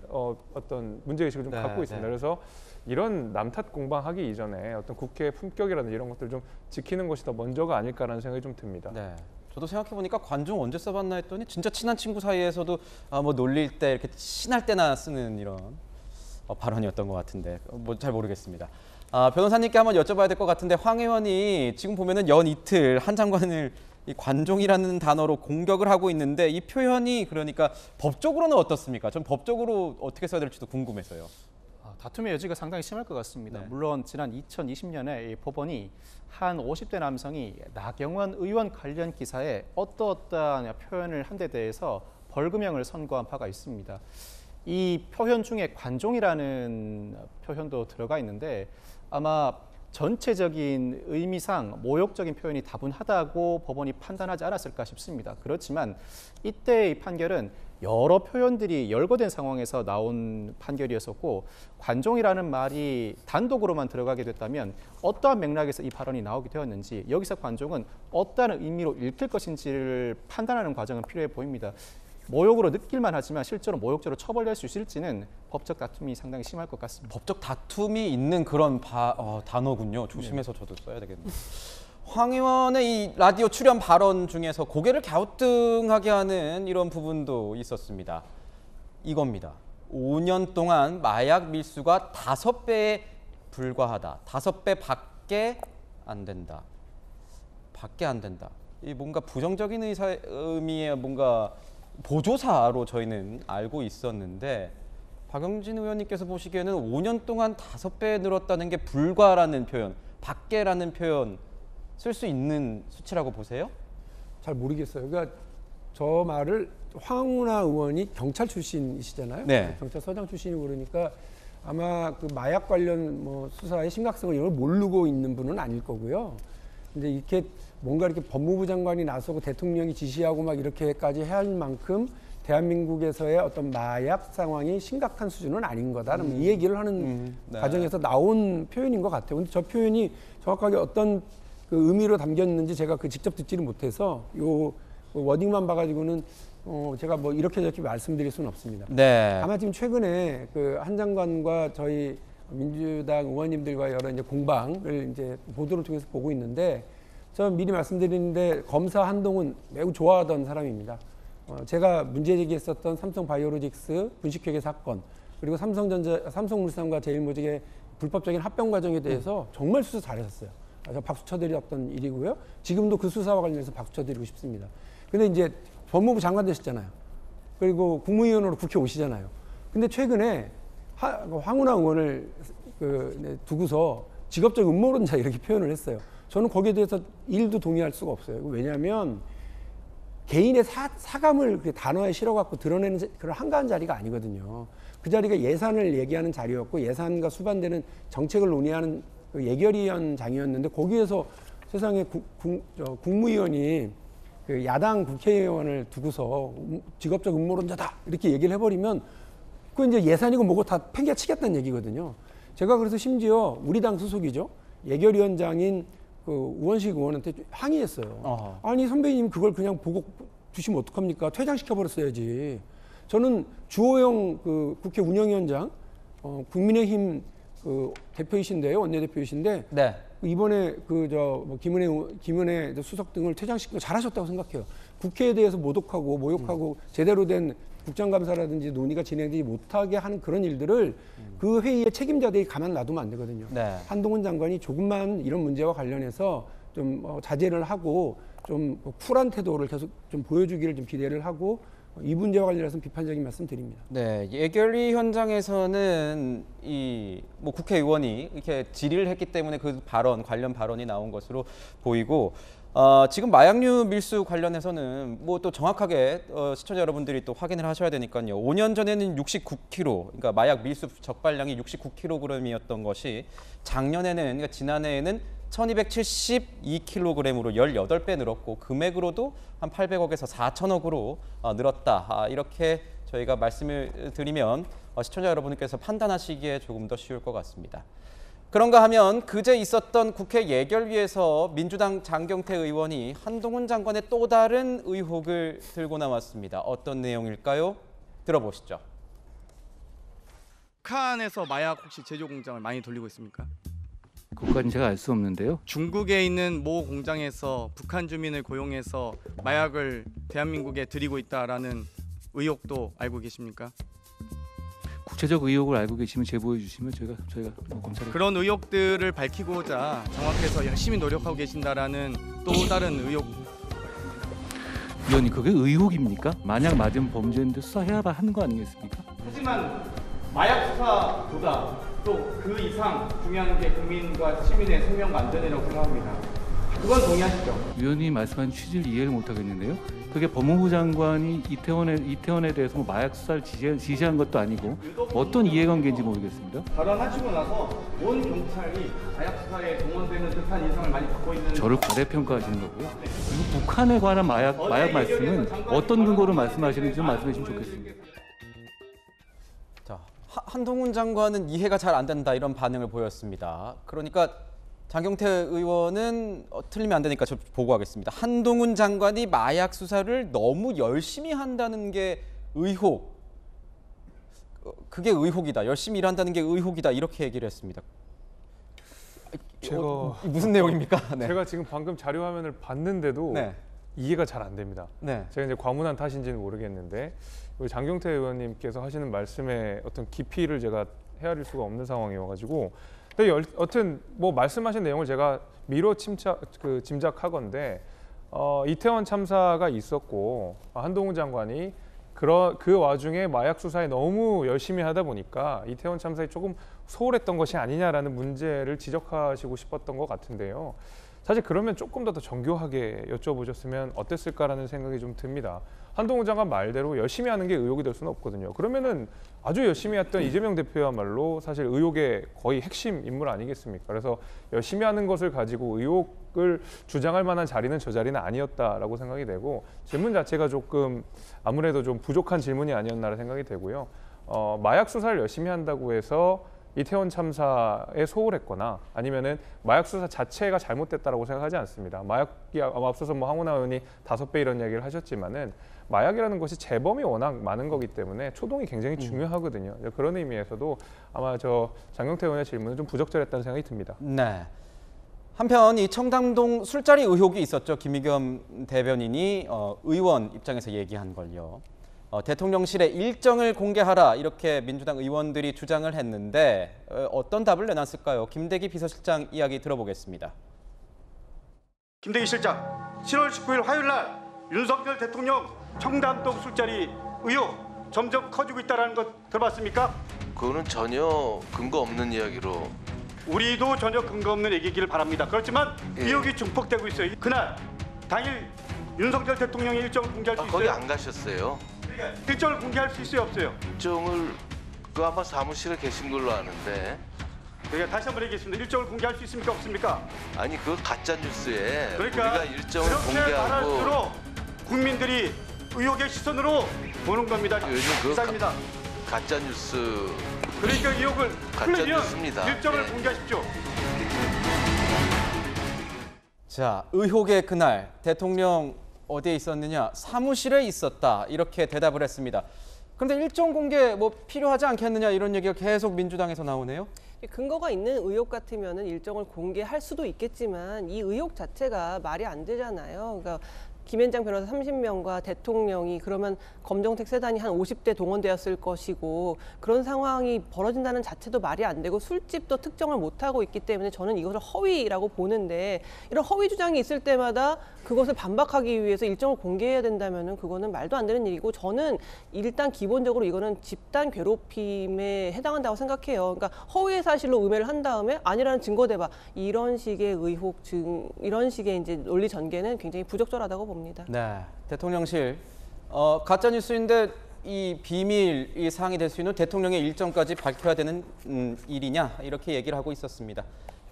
어떤 문제의식을 좀 갖고 있습니다. 그래서 이런 남탓 공방하기 이전에 어떤 국회의 품격이라든지 이런 것들을 좀 지키는 것이 더 먼저가 아닐까라는 생각이 좀 듭니다. 네. 저도 생각해보니까 관종 언제 써봤나 했더니 진짜 친한 친구 사이에서도 뭐 놀릴 때 이렇게 친할 때나 쓰는 이런 발언이었던 것 같은데 뭐 잘 모르겠습니다. 변호사님께 한번 여쭤봐야 될 것 같은데 황 의원이 지금 보면은 연 이틀 한 장관을 이 관종이라는 단어로 공격을 하고 있는데 이 표현이 그러니까 법적으로는 어떻습니까? 전 법적으로 어떻게 써야 될지도 궁금해서요. 다툼의 여지가 상당히 심할 것 같습니다. 물론 지난 2020년에 이 법원이 한 50대 남성이 나경원 의원 관련 기사에 어떠한 표현을 한 데 대해서 벌금형을 선고한 바가 있습니다. 이 표현 중에 관종이라는 표현도 들어가 있는데 아마 전체적인 의미상 모욕적인 표현이 다분하다고 법원이 판단하지 않았을까 싶습니다. 그렇지만 이때의 판결은 여러 표현들이 열거된 상황에서 나온 판결이었었고 관종이라는 말이 단독으로만 들어가게 됐다면 어떠한 맥락에서 이 발언이 나오게 되었는지 여기서 관종은 어떠한 의미로 읽힐 것인지를 판단하는 과정은 필요해 보입니다. 모욕으로 느낄만 하지만 실제로 모욕죄로 처벌될 수 있을지는 법적 다툼이 상당히 심할 것 같습니다. 법적 다툼이 있는 그런 단어군요. 조심해서 저도 써야 되겠네요. 황 의원의 이 라디오 출연 발언 중에서 고개를 갸우뚱하게 하는 이런 부분도 있었습니다. 이겁니다. 5년 동안 마약 밀수가 5배에 불과하다. 5배 밖에 안 된다. 밖에 안 된다. 이 뭔가 부정적인 의미의 뭔가 보조사로 저희는 알고 있었는데 박영진 의원님께서 보시기에는 5년 동안 5배 늘었다는 게 불과라는 표현, 밖에라는 표현 쓸 수 있는 수치라고 보세요? 잘 모르겠어요. 그러니까 저 말을 황운하 의원이 경찰 출신이시잖아요. 네. 경찰서장 출신이고 그러니까 아마 그 마약 관련 뭐 수사의 심각성을 이걸 모르고 있는 분은 아닐 거고요. 근데 이렇게 뭔가 이렇게 법무부 장관이 나서고 대통령이 지시하고 막 이렇게까지 해야 할 만큼 대한민국에서의 어떤 마약 상황이 심각한 수준은 아닌 거다. 이 얘기를 하는 과정에서 나온 표현인 것 같아요. 근데 저 표현이 정확하게 어떤 그 의미로 담겼는지 제가 그 직접 듣지를 못해서 요 워딩만 봐가지고는 제가 뭐 이렇게 저렇게 말씀드릴 수는 없습니다. 네. 다만 지금 최근에 그 한 장관과 저희 민주당 의원님들과 여러 이제 공방을 이제 보도를 통해서 보고 있는데 저는 미리 말씀드리는데 검사 한동훈 매우 좋아하던 사람입니다. 제가 문제 제기했었던 삼성바이오로직스 분식회계 사건 그리고 삼성물산과 제일모직의 불법적인 합병 과정에 대해서 정말 수사 잘했었어요. 박수 쳐드렸던 일이고요. 지금도 그 수사와 관련해서 박수 쳐드리고 싶습니다. 근데 이제 법무부 장관 되셨잖아요. 그리고 국무위원으로 국회 오시잖아요. 근데 최근에 황운하 의원을 두고서 직업적 음모론자 이렇게 표현을 했어요. 저는 거기에 대해서 일도 동의할 수가 없어요. 왜냐하면 개인의 사감을 단어에 실어갖고 드러내는 그런 한가한 자리가 아니거든요. 그 자리가 예산을 얘기하는 자리였고 예산과 수반되는 정책을 논의하는 예결위원장이었는데 거기에서 세상에 국무위원이 야당 국회의원을 두고서 직업적 음모론자다 이렇게 얘기를 해버리면 그 이제 예산이고 뭐고 다 팽개치겠다는 얘기거든요. 제가 그래서 심지어 우리 당 소속이죠. 예결위원장인 우원식 의원한테 항의했어요. 아니 선배님 그걸 그냥 보고 두시면 어떡합니까? 퇴장시켜버렸어야지. 저는 주호영 국회 운영위원장 국민의힘 대표이신데요. 원내대표이신데 네. 이번에 김은혜 수석 등을 퇴장시키고 잘하셨다고 생각해요. 국회에 대해서 모독하고 모욕하고 제대로 된 국정감사라든지 논의가 진행되지 못하게 하는 그런 일들을 그 회의의 책임자들이 가만 놔두면 안 되거든요. 네. 한동훈 장관이 조금만 이런 문제와 관련해서 좀 자제를 하고 좀 쿨한 태도를 계속 좀 보여주기를 좀 기대를 하고 이 문제와 관련해서 비판적인 말씀 드립니다. 네, 예결위 현장에서는 뭐 국회의원이 이렇게 질의를 했기 때문에 그 관련 발언이 나온 것으로 보이고 지금 마약류 밀수 관련해서는 뭐 또 정확하게 시청자 여러분들이 또 확인을 하셔야 되니까요. 5년 전에는 69kg, 그러니까 마약 밀수 적발량이 69kg이었던 것이 작년에는, 그러니까 지난해에는 1272kg으로 18배 늘었고 금액으로도 한 800억에서 4천억으로 늘었다. 이렇게 저희가 말씀을 드리면 시청자 여러분께서 판단하시기에 조금 더 쉬울 것 같습니다. 그런가 하면 그제 있었던 국회 예결위에서 민주당 장경태 의원이 한동훈 장관의 또 다른 의혹을 들고 나왔습니다. 어떤 내용일까요? 들어보시죠. 북한에서 마약 혹시 제조 공장을 많이 돌리고 있습니까? 그것까지는 제가 알 수 없는데요. 중국에 있는 모 공장에서 북한 주민을 고용해서 마약을 대한민국에 들이고 있다라는 의혹도 알고 계십니까? 구체적 의혹을 알고 계시면 제보해 주시면 저희가 검찰에 그런 의혹들을 밝히고자 정확해서 열심히 노력하고 계신다라는 또 다른 의혹. 위원님 그게 의혹입니까? 만약 맞으면 범죄인데 수사해야 하는 거 아니겠습니까? 하지만 마약 수사보다 또 그 이상 중요한 게 국민과 시민의 생명과 안전이라고 생각합니다. 그건 동의하시죠? 위원님이 말씀한 취지를 이해를 못하겠는데요. 그게 법무부 장관이 이태원에 대해서 뭐 마약 수사를 지시한 것도 아니고 어떤 이해관계인지 모르겠습니다. 발언하시고 나서 온 경찰이 마약 수사에 동원되는 듯한 인상을 많이 받고 있는. 저를 과대평가하시는 거고요. 그리고 북한에 관한 마약 말씀은 어떤 근거로 말씀하시는지 좀 말씀해 주시면 좋겠습니다. 자, 한동훈 장관은 이해가 잘 안 된다 이런 반응을 보였습니다. 그러니까 장경태 의원은 틀리면 안 되니까 저 보고하겠습니다. 한동훈 장관이 마약 수사를 너무 열심히 한다는 게 의혹. 그게 의혹이다. 열심히 일한다는 게 의혹이다. 이렇게 얘기를 했습니다. 무슨 내용입니까? 네. 제가 지금 방금 자료 화면을 봤는데도 네. 이해가 잘 안 됩니다. 네. 제가 이제 과문한 탓인지는 모르겠는데 우리 장경태 의원님께서 하시는 말씀의 어떤 깊이를 제가 헤아릴 수가 없는 상황이어가지고. 근데 여튼 뭐 말씀하신 내용을 제가 미뤄 짐작하건데 이태원 참사가 있었고 한동훈 장관이 그 와중에 마약 수사에 너무 열심히 하다 보니까 이태원 참사에 조금 소홀했던 것이 아니냐라는 문제를 지적하시고 싶었던 것 같은데요. 사실 그러면 조금 더 정교하게 여쭤보셨으면 어땠을까라는 생각이 좀 듭니다. 한동훈 장관 말대로 열심히 하는 게 의혹이 될 수는 없거든요. 그러면은 아주 열심히 했던 이재명 대표야말로 사실 의혹의 거의 핵심 인물 아니겠습니까? 그래서 열심히 하는 것을 가지고 의혹을 주장할 만한 자리는 저 자리는 아니었다라고 생각이 되고 질문 자체가 조금 아무래도 좀 부족한 질문이 아니었나라는 생각이 되고요. 마약 수사를 열심히 한다고 해서 이태원 참사에 소홀했거나 아니면은 마약 수사 자체가 잘못됐다라고 생각하지 않습니다. 마약이 앞서서 뭐 황운하 의원이 5배 이런 이야기를 하셨지만은 마약이라는 것이 재범이 워낙 많은 거기 때문에 초동이 굉장히 중요하거든요. 그런 의미에서도 아마 저 장경태 의원의 질문은 좀 부적절했다는 생각이 듭니다. 네. 한편 이 청담동 술자리 의혹이 있었죠. 김의겸 대변인이 의원 입장에서 얘기한 걸요. 대통령실의 일정을 공개하라 이렇게 민주당 의원들이 주장을 했는데 어떤 답을 내놨을까요? 김대기 비서실장 이야기 들어보겠습니다. 김대기 실장, 7월 19일 화요일 날 윤석열 대통령 청담동 술자리 의혹 점점 커지고 있다는 것 들어봤습니까? 그거는 전혀 근거 없는 이야기로. 우리도 전혀 근거 없는 얘기기를 바랍니다. 그렇지만 의혹이 증폭되고 있어요. 그날 당일 윤석열 대통령의 일정을 공개할 수 있어요? 거기 안 가셨어요? 일정을 공개할 수 있어요, 없어요? 일정을 그 아마 사무실에 계신 걸로 아는데. 그러니까 다시 한번 얘기했습니다. 일정을 공개할 수 있습니까, 없습니까? 아니 그거 가짜 뉴스에 그러니까 우리가 일정을 그렇게 공개하고 말할수록 국민들이 의혹의 시선으로 보는 겁니다. 요즘 그 기사입니다. 가짜 뉴스. 그러니까 의혹을 가짜 풀면 뉴스입니다. 일정을 네. 공개하십시오. 자, 의혹의 그날 대통령 어디에 있었느냐? 사무실에 있었다. 이렇게 대답을 했습니다. 그런데 일정 공개 뭐 필요하지 않겠느냐 이런 얘기가 계속 민주당에서 나오네요. 근거가 있는 의혹 같으면은 일정을 공개할 수도 있겠지만 이 의혹 자체가 말이 안 되잖아요. 그러니까 김앤장 변호사 30명과 대통령이 그러면 검정색 세단이 한 50대 동원되었을 것이고 그런 상황이 벌어진다는 자체도 말이 안 되고 술집도 특정을 못하고 있기 때문에 저는 이것을 허위라고 보는데 이런 허위 주장이 있을 때마다 그것을 반박하기 위해서 일정을 공개해야 된다면은 그거는 말도 안 되는 일이고 저는 일단 기본적으로 이거는 집단 괴롭힘에 해당한다고 생각해요. 그러니까 허위의 사실로 음해를 한 다음에 아니라는 증거 대박 이런 식의 의혹 이런 식의 이제 논리 전개는 굉장히 부적절하다고 봅니다. 네, 대통령실 가짜 뉴스인데 이 비밀 사항이 될 수 있는 대통령의 일정까지 밝혀야 되는 일이냐 이렇게 얘기를 하고 있었습니다.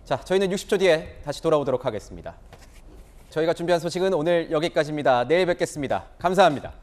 자, 저희는 60초 뒤에 다시 돌아오도록 하겠습니다. 저희가 준비한 소식은 오늘 여기까지입니다. 내일 뵙겠습니다. 감사합니다.